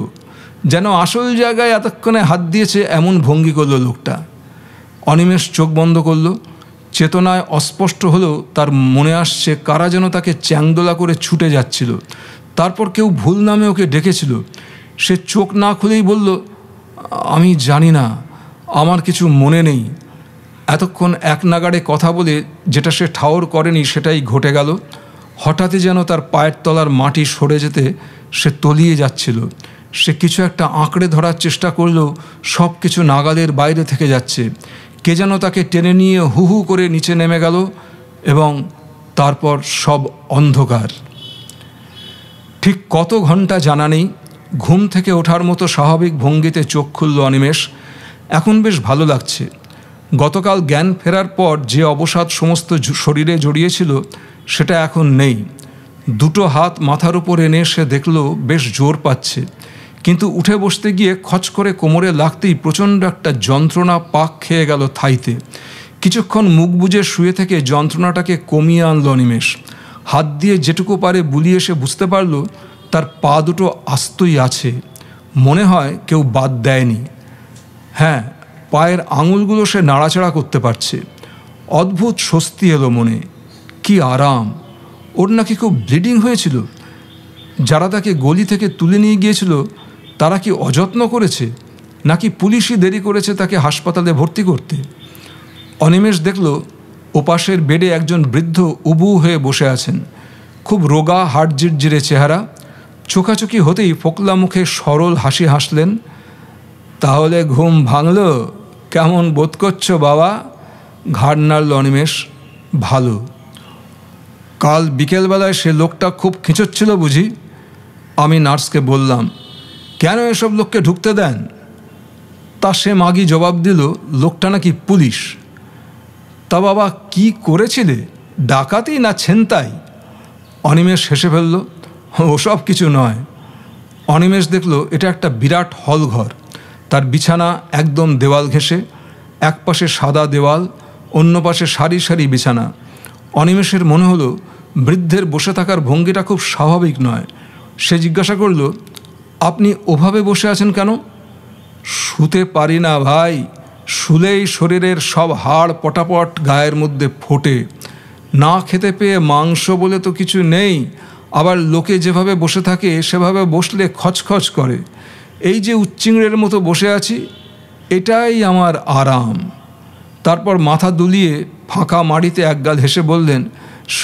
যেন আসল জায়গায় এতক্ষণে হাত দিয়েছে এমন ভঙ্গি করলো লোকটা। অনিমেষ চোখ বন্ধ করল। চেতনায় অস্পষ্ট হলেও তার মনে আসছে কারা যেন তাকে চ্যাংদোলা করে ছুটে যাচ্ছিল। তারপর কেউ ভুল নামে ওকে ডেকেছিল। সে চোখ না খুলেই বলল, আমি জানি না, আমার কিছু মনে নেই। এতক্ষণ এক নাগাড়ে কথা বলে যেটা সে ঠাওর করেনি সেটাই ঘটে গেল। হঠাৎই যেন তার পায়ের তলার মাটি সরে যেতে সে তলিয়ে যাচ্ছিল। সে কিছু একটা আঁকড়ে ধরার চেষ্টা করলেও সব কিছু নাগালের বাইরে থেকে যাচ্ছে। কে যেন তাকে টেনে নিয়ে হু হু করে নিচে নেমে গেল এবং তারপর সব অন্ধকার। ঠিক কত ঘন্টা জানা নেই। ঘুম থেকে ওঠার মতো স্বাভাবিক ভঙ্গিতে চোখ খুলল অনিমেষ। এখন বেশ ভালো লাগছে। গতকাল জ্ঞান ফেরার পর যে অবসাদ সমস্ত শরীরে জড়িয়েছিল সেটা এখন নেই। দুটো হাত মাথার উপর এনে সে দেখল বেশ জোর পাচ্ছে, কিন্তু উঠে বসতে গিয়ে খচ করে কোমরে লাগতেই প্রচণ্ড একটা যন্ত্রণা পাক খেয়ে গেল থাইতে। কিছুক্ষণ মুখ বুজে শুয়ে থেকে যন্ত্রণাটাকে কমিয়ে আনল অনিমেষ। হাত দিয়ে যেটুকু পারে বুলিয়ে সে বুঝতে পারল তার পা দুটো আস্তই আছে। মনে হয় কেউ বাদ দেয়নি। হ্যাঁ, পায়ের আঙুলগুলো সে নাড়াচাড়া করতে পারছে। অদ্ভুত স্বস্তি এলো মনে। কি আরাম! ওর নাকি খুব ব্লিডিং হয়েছিল। যারা তাকে গলি থেকে তুলে নিয়ে গিয়েছিল তারা কি অযত্ন করেছে, নাকি পুলিশই দেরি করেছে তাকে হাসপাতালে ভর্তি করতে? অনিমেষ দেখল ওপাশের বেডে একজন বৃদ্ধ উবু হয়ে বসে আছেন। খুব রোগা, হাড় জিরজিরে চেহারা। চোখাচোখি হতেই ফোকলা মুখে সরল হাসি হাসলেন। তাহলে ঘুম ভাঙল? কেমন বোধ করছো বাবা? ঘাড় নাড়ল অনিমেষ। ভালো। কাল বিকেলবেলায় সে লোকটা খুব খিঁচোচ্ছিল বুঝি? আমি নার্সকে বললাম, কেন এসব লোককে ঢুকতে দেন? তা সে মাগি জবাব দিল, লোকটা নাকি পুলিশ। তা বাবা কি করেছিলে, ডাকাতি না ছিনতাই? অনিমেষ হেসে ফেলল, ওসব কিছু নয়। অনিমেষ দেখল এটা একটা বিরাট হল ঘর। তার বিছানা একদম দেওয়াল ঘেঁষে, এক পাশে সাদা দেওয়াল, অন্য পাশে সারি সারি বিছানা। অনিমেষের মনে হলো বৃদ্ধের বসে থাকার ভঙ্গিটা খুব স্বাভাবিক নয়। সে জিজ্ঞাসা করল, আপনি ওভাবে বসে আছেন কেন? শুতে পারি না ভাই, শুলেই শরীরের সব হাড় পটাপট গায়ের মধ্যে ফোটে। না খেতে পেয়ে মাংস বলে তো কিছু নেই, আবার লোকে যেভাবে বসে থাকে সেভাবে বসলে খচখচ করে। এই যে উচ্চিংড়ের মতো বসে আছি, এটাই আমার আরাম। তারপর মাথা দুলিয়ে ফাঁকা মাড়িতে একগাল হেসে বললেন,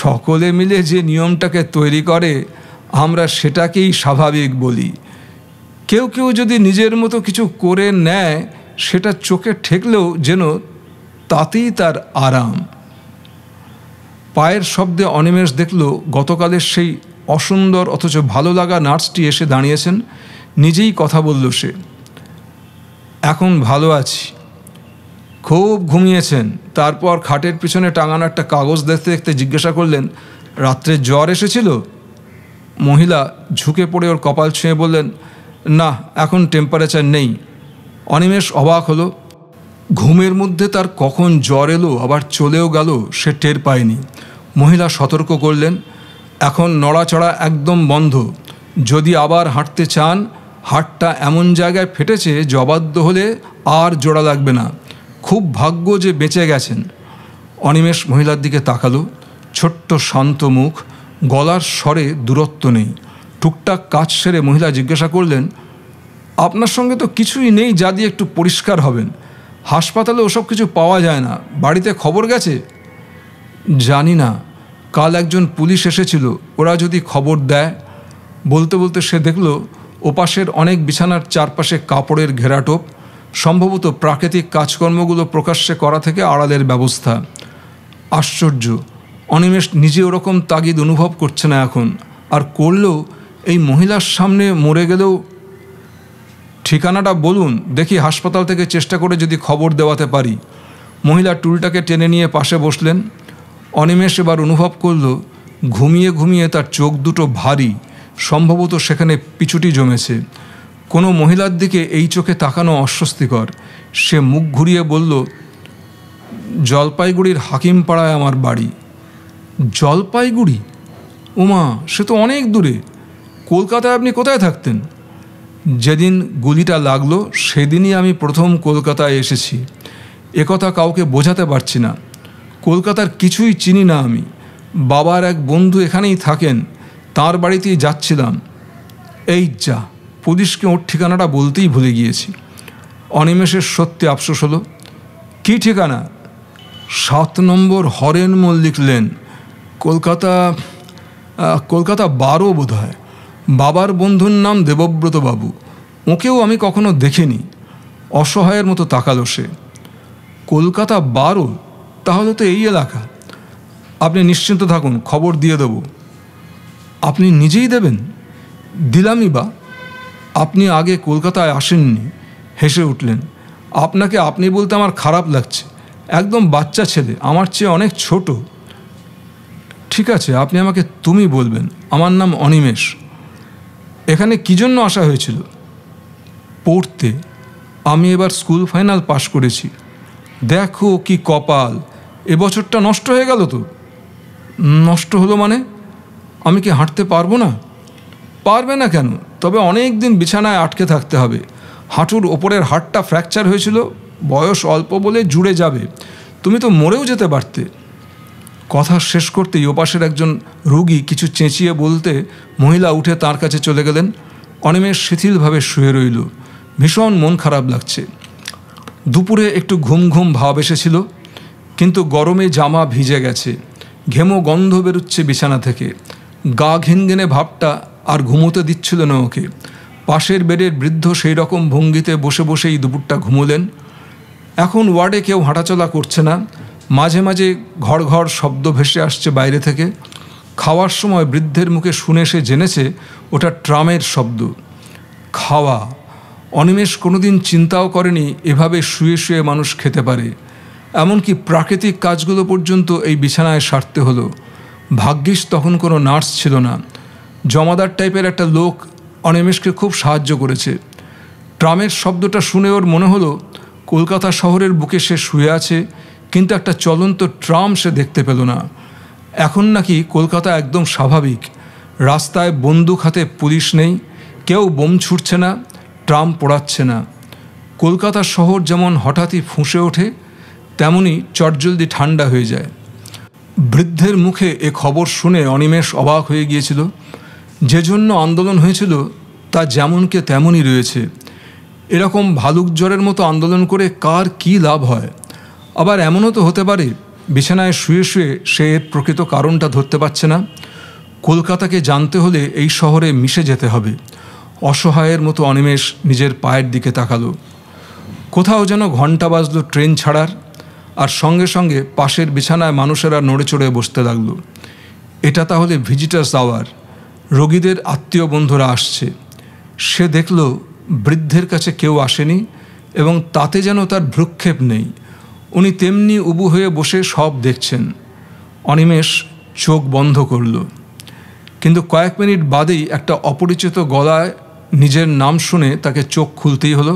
সকলে মিলে যে নিয়মটাকে তৈরি করে আমরা সেটাকেই স্বাভাবিক বলি। কেউ কেউ যদি নিজের মতো কিছু করে নেয় সেটা চোখে ঠেকলেও যেন তাতেই তার আরাম। পায়ের শব্দে অনিমেষ দেখল গতকালের সেই অসুন্দর অথচ ভালো লাগা নার্সটি এসে দাঁড়িয়েছেন। নিজেই কথা বলল সে, এখন ভালো আছি। খুব ঘুমিয়েছেন? তারপর খাটের পিছনে টাঙানো একটা কাগজ দেখতে দেখতে জিজ্ঞাসা করলেন, রাত্রে জ্বর এসেছিল? মহিলা ঝুঁকে পড়ে ওর কপাল ছুঁয়ে বললেন, না, এখন টেম্পারেচার নেই। অনিমেষ অবাক হলো। ঘুমের মধ্যে তার কখন জ্বর এলো আবার চলেও গেল সে টের পায়নি। মহিলা সতর্ক করলেন, এখন নড়াচড়া একদম বন্ধ। যদি আবার হাঁটতে চান, হাড়টা এমন জায়গায় ফেটেছে জবাদ্য হলে আর জোড়া লাগবে না। খুব ভাগ্য যে বেঁচে গেছেন। অনিমেষ মহিলার দিকে তাকালো। ছোট্ট শান্ত মুখ, গলার স্বরে দূরত্ব নেই। টুকটাক কাজ সেরে মহিলা জিজ্ঞাসা করলেন, আপনার সঙ্গে তো কিছুই নেই যা দিয়ে একটু পরিষ্কার হবেন। হাসপাতালে ওসব কিছু পাওয়া যায় না। বাড়িতে খবর গেছে? জানি না, কাল একজন পুলিশ এসেছিল, ওরা যদি খবর দেয়। বলতে বলতে সে দেখল ওপাশের অনেক বিছানার চারপাশে কাপড়ের ঘেরাটোপ। সম্ভবত প্রাকৃতিক কাজকর্মগুলো প্রকাশ্যে করা থেকে আড়ালের ব্যবস্থা। আশ্চর্য, অনিমেষ নিজে ওরকম তাগিদ অনুভব করছে না এখন। আর করলেও এই মহিলার সামনে মরে গেলেও ঠিকানাটা বলুন, দেখি হাসপাতাল থেকে চেষ্টা করে যদি খবর দেওয়াতে পারি। মহিলা টুলটাকে টেনে নিয়ে পাশে বসলেন। অনিমেষ এবার অনুভব করল ঘুমিয়ে ঘুমিয়ে তার চোখ দুটো ভারী, সম্ভবত সেখানে পিছুটি জমেছে। কোনো মহিলার দিকে এই চোখে তাকানো অস্বস্তিকর। সে মুখ ঘুরিয়ে বলল, জলপাইগুড়ির হাকিমপাড়ায় আমার বাড়ি। জলপাইগুড়ি? ওমা, সে তো অনেক দূরে। কলকাতায় আপনি কোথায় থাকতেন? যেদিন গুলিটা লাগলো সেদিনই আমি প্রথম কলকাতায় এসেছি। একথা কাউকে বোঝাতে পারছি না। কলকাতার কিছুই চিনি না আমি। বাবার এক বন্ধু এখানেই থাকেন, তার বাড়িতেই যাচ্ছিলাম। এই যা, পুলিশকে ওর ঠিকানাটা বলতেই ভুলে গিয়েছি। অনিমেষের সত্যি আফসোস হলো। কী ঠিকানা? 7 নম্বর হরেন মল্লিক লেন, কলকাতা 12 বোধ হয়। বাবার বন্ধুর নাম দেবব্রত বাবু। ওকেও আমি কখনো দেখিনি। অসহায়ের মতো তাকালো সে। কলকাতা 12? তাহলে তো এই এলাকা। আপনি নিশ্চিন্ত থাকুন, খবর দিয়ে দেব। আপনি নিজেই দেবেন? দিলামই বা। আপনি আগে কলকাতায় আসেননি। হেসে উঠলেন। আপনাকে আপনি বলতে আমার খারাপ লাগছে। একদম বাচ্চা ছেলে, আমার চেয়ে অনেক ছোট। ঠিক আছে, আপনি আমাকে তুমি বলবেন। আমার নাম অনিমেষ। এখানে কী জন্য আসা হয়েছিল? পড়তে। আমি এবার স্কুল ফাইনাল পাশ করেছি। দেখো কি কপাল, এবছরটা নষ্ট হয়ে গেল তো। নষ্ট হলো মানে? আমি কি হাঁটতে পারবো না? পারবে না কেন? তবে অনেক দিন বিছানায় আটকে থাকতে হবে। হাঁটুর ওপরের হাড়টা ফ্র্যাকচার হয়েছিল, বয়স অল্প বলে জুড়ে যাবে। তুমি তো মরেও যেতে পারতে। কথা শেষ করতেই ওপাশের একজন রোগী কিছু চেঁচিয়ে বলতে মহিলা উঠে তার কাছে চলে গেলেন। অনিমেষ শিথিলভাবে শুয়ে রইল। ভীষণ মন খারাপ লাগছে। দুপুরে একটু ঘুম ঘুম ভাব এসেছিল, কিন্তু গরমে জামা ভিজে গেছে। ঘেমো গন্ধ বেরোচ্ছে বিছানা থেকে। গা ঘিনঘিনে ভাবটা আর ঘুমোতে দিচ্ছিল না ওকে। পাশের বেডের বৃদ্ধ সেই রকম ভঙ্গিতে বসে বসেই দুপুরটা ঘুমোলেন। এখন ওয়ার্ডে কেউ হাঁটাচলা করছে না। মাঝে মাঝে ঘর ঘর শব্দ ভেসে আসছে বাইরে থেকে। খাওয়ার সময় বৃদ্ধের মুখে শুনে সে জেনেছে ওটা ট্রামের শব্দ। খাওয়া। অনিমেষ কোনোদিন চিন্তাও করেনি এভাবে শুয়ে শুয়ে মানুষ খেতে পারে। এমনকি প্রাকৃতিক কাজগুলো পর্যন্ত এই বিছানায় সারতে হলো। ভাগ্যিস তখন কোনো নার্স ছিল না। জমাদার টাইপের একটা লোক অনিমেষকে খুব সাহায্য করেছে। ট্রামের শব্দটা শুনে ওর মনে হলো কলকাতা শহরের বুকে সে শুয়ে আছে, কিন্তু একটা চলন্ত ট্রাম সে দেখতে পেল না। এখন নাকি কলকাতা একদম স্বাভাবিক। রাস্তায় বন্দুক হাতে পুলিশ নেই, কেউ বোম ছুটছে না, ট্রাম পোড়াচ্ছে না। কলকাতা শহর যেমন হঠাৎই ফুঁসে ওঠে, তেমনি চটজলদি ঠান্ডা হয়ে যায়। বৃদ্ধের মুখে এ খবর শুনে অনিমেষ অবাক হয়ে গিয়েছিল। যে জন্য আন্দোলন হয়েছিল তা যেমনকে তেমনই রয়েছে। এরকম ভালুক জ্বরের মতো আন্দোলন করে কার কী লাভ হয়? আবার এমনও তো হতে পারে বিছানায় শুয়ে শুয়ে সে এর প্রকৃত কারণটা ধরতে পারছে না। কলকাতাকে জানতে হলে এই শহরে মিশে যেতে হবে। অসহায়ের মতো অনিমেষ নিজের পায়ের দিকে তাকালো। কোথাও যেন ঘণ্টা বাজলো ট্রেন ছাড়ার, আর সঙ্গে সঙ্গে পাশের বিছানায় মানুষেরা নড়ে চড়ে বসতে লাগলো। এটা তাহলে ভিজিটার্স আওয়ার, রোগীদের আত্মীয় বন্ধুরা আসছে। সে দেখল বৃদ্ধের কাছে কেউ আসেনি, এবং তাতে যেন তার ভ্রুক্ষেপ নেই। উনি তেমনি উবু হয়ে বসে সব দেখছেন। অনিমেষ চোখ বন্ধ করল, কিন্তু কয়েক মিনিট বাদেই একটা অপরিচিত গলায় নিজের নাম শুনে তাকে চোখ খুলতেই হলো।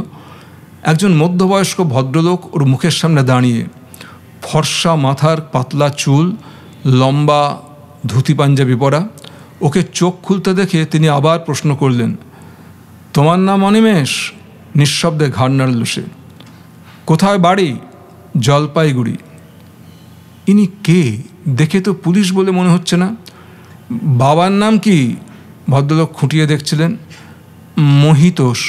একজন মধ্যবয়স্ক ভদ্রলোক ওর মুখের সামনে দাঁড়িয়ে, ফর্সা মাথার পাতলা চুল, লম্বা ধুতি পাঞ্জাবি পরা। ওকে চোখ খুলতে দেখে তিনি আবার প্রশ্ন করলেন, তোমার নাম অনিমেষ? নিঃশব্দে ঘাড় নাড়ল সে। কোথায় বাড়ি? জলপাইগুড়ি। ইনি কে? দেখে তো পুলিশ বলে মনে হচ্ছে না। বাবার নাম কি? ভদ্রলোক খুঁটিয়ে দেখছিলেন। মহিতোষ।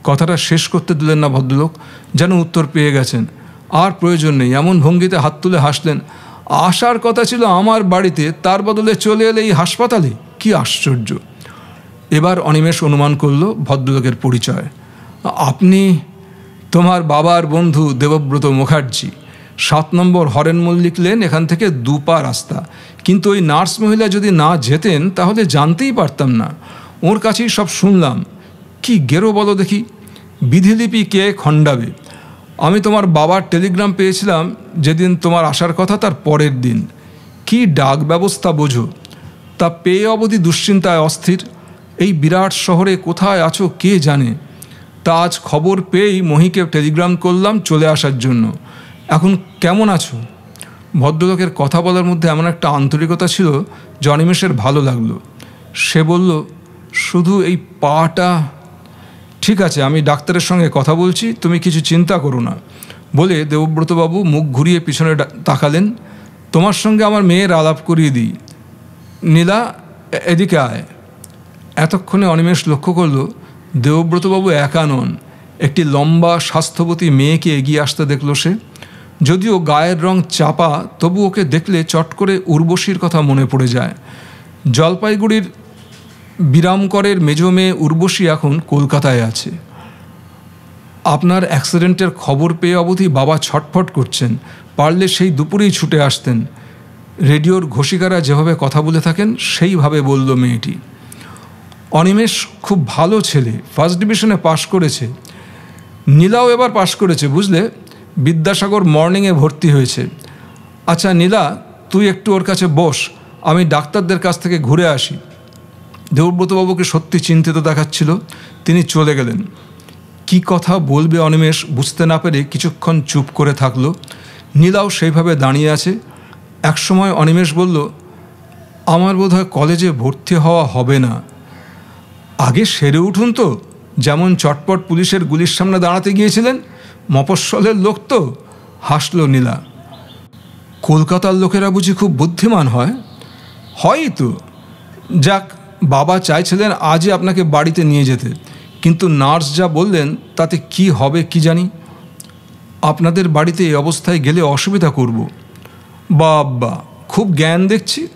কথাটা শেষ করতে দিলেন না ভদ্রলোক, যেন উত্তর পেয়ে গেছেন। আর প্রয়োজন নেই, এমন ভঙ্গিতে হাত তুলে হাসলেন। আসার কথা ছিল আমার বাড়িতে, তার বদলে চলে এলে এই হাসপাতালে? কি আশ্চর্য! এবার অনিমেষ অনুমান করল ভদ্রলোকের পরিচয়। আপনি তোমার বাবার বন্ধু দেবব্রত মুখার্জি। 7 নম্বর হরেন মল্লিক লেন, এখান থেকে 2 পা রাস্তা। কিন্তু ওই নার্স মহিলা যদি না যেতেন তাহলে জানতেই পারতাম না। ওর কাছেই সব শুনলাম। কি গেরো বলো দেখি! বিধিলিপি কে খণ্ডাবে? আমি তোমার বাবার টেলিগ্রাম পেয়েছিলাম যেদিন তোমার আসার কথা তার পরের দিন। কি ডাক ব্যবস্থা বোঝো? তা পেয়ে অবধি দুশ্চিন্তায় অস্থির। এই বিরাট শহরে কোথায় আছো কে জানে। তা আজ খবর পেয়েই মহিকে টেলিগ্রাম করলাম চলে আসার জন্য। এখন কেমন আছো? ভদ্রলোকের কথা বলার মধ্যে এমন একটা আন্তরিকতা ছিল যে অনিমেষের ভালো লাগলো। সে বলল, শুধু এই পাটা। ঠিক আছে, আমি ডাক্তারের সঙ্গে কথা বলছি, তুমি কিছু চিন্তা করো না বলে দেবব্রতবাবু মুখ ঘুরিয়ে পিছনে তাকালেন। তোমার সঙ্গে আমার মেয়ের আলাপ করিয়ে দিই। নীলা, এদিকে আয়। এতক্ষণে অনিমেষ লক্ষ্য করল দেবব্রতবাবু একা নন, একটি লম্বা স্বাস্থ্যবতী মেয়েকে এগিয়ে আসতে দেখল সে। যদিও গায়ের রং চাপা, তবু ওকে দেখলে চট করে উর্বশীর কথা মনে পড়ে যায়। জলপাইগুড়ির বিরামকরের মেজ মেয়ে উর্বশী এখন কলকাতায় আছে। আপনার অ্যাক্সিডেন্টের খবর পেয়ে অবধি বাবা ছটফট করছেন, পারলে সেই দুপুরেই ছুটে আসতেন। রেডিওর ঘোষিকারা যেভাবে কথা বলে থাকেন সেইভাবে বলল মেয়েটি। অনিমেষ খুব ভালো ছেলে, ফার্স্ট ডিভিশনে পাশ করেছে। নীলাও এবার পাশ করেছে, বুঝলে, বিদ্যাসাগর মর্নিংয়ে ভর্তি হয়েছে। আচ্ছা নীলা, তুই একটু ওর কাছে বস, আমি ডাক্তারদের কাছ থেকে ঘুরে আসি। দেবব্রতবাবুকে সত্যি চিন্তিত দেখাচ্ছিল। তিনি চলে গেলেন। কি কথা বলবে অনিমেষ বুঝতে না পেরে কিছুক্ষণ চুপ করে থাকলো। নীলাও সেইভাবে দাঁড়িয়ে আছে। একসময় অনিমেষ বলল, আমার বোধহয় কলেজে ভর্তি হওয়া হবে না। আগে সেরে উঠুন তো, যেমন চটপট পুলিশের গুলির সামনে দাঁড়াতে গিয়েছিলেন। মফস্বলের লোক তো, হাসল নীলা। কলকাতার লোকেরা বুঝি খুব বুদ্ধিমান হয়? হয়ই তো। যাক, বাবা চাইছিলেন আজই আপনাকে বাড়িতে নিয়ে যেতে, কিন্তু নার্স যা বললেন তাতে কি হবে কি জানি। আপনাদের বাড়িতে এই অবস্থায় গেলে অসুবিধা করব। বাবা, খুব জ্ঞান দেখছি।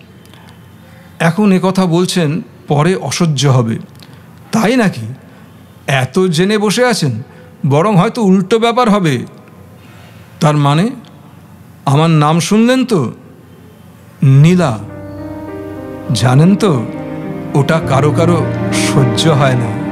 এখন কথা বলছেন, পরে অসহ্য হবে। তাই নাকি? এত জেনে বসে আছেন, বরং হয়তো উল্টো ব্যাপার হবে। তার মানে? আমার নাম শুনলেন তো, নীলা। জানেন তো, ওটা কারো কারো সহ্য হয় না।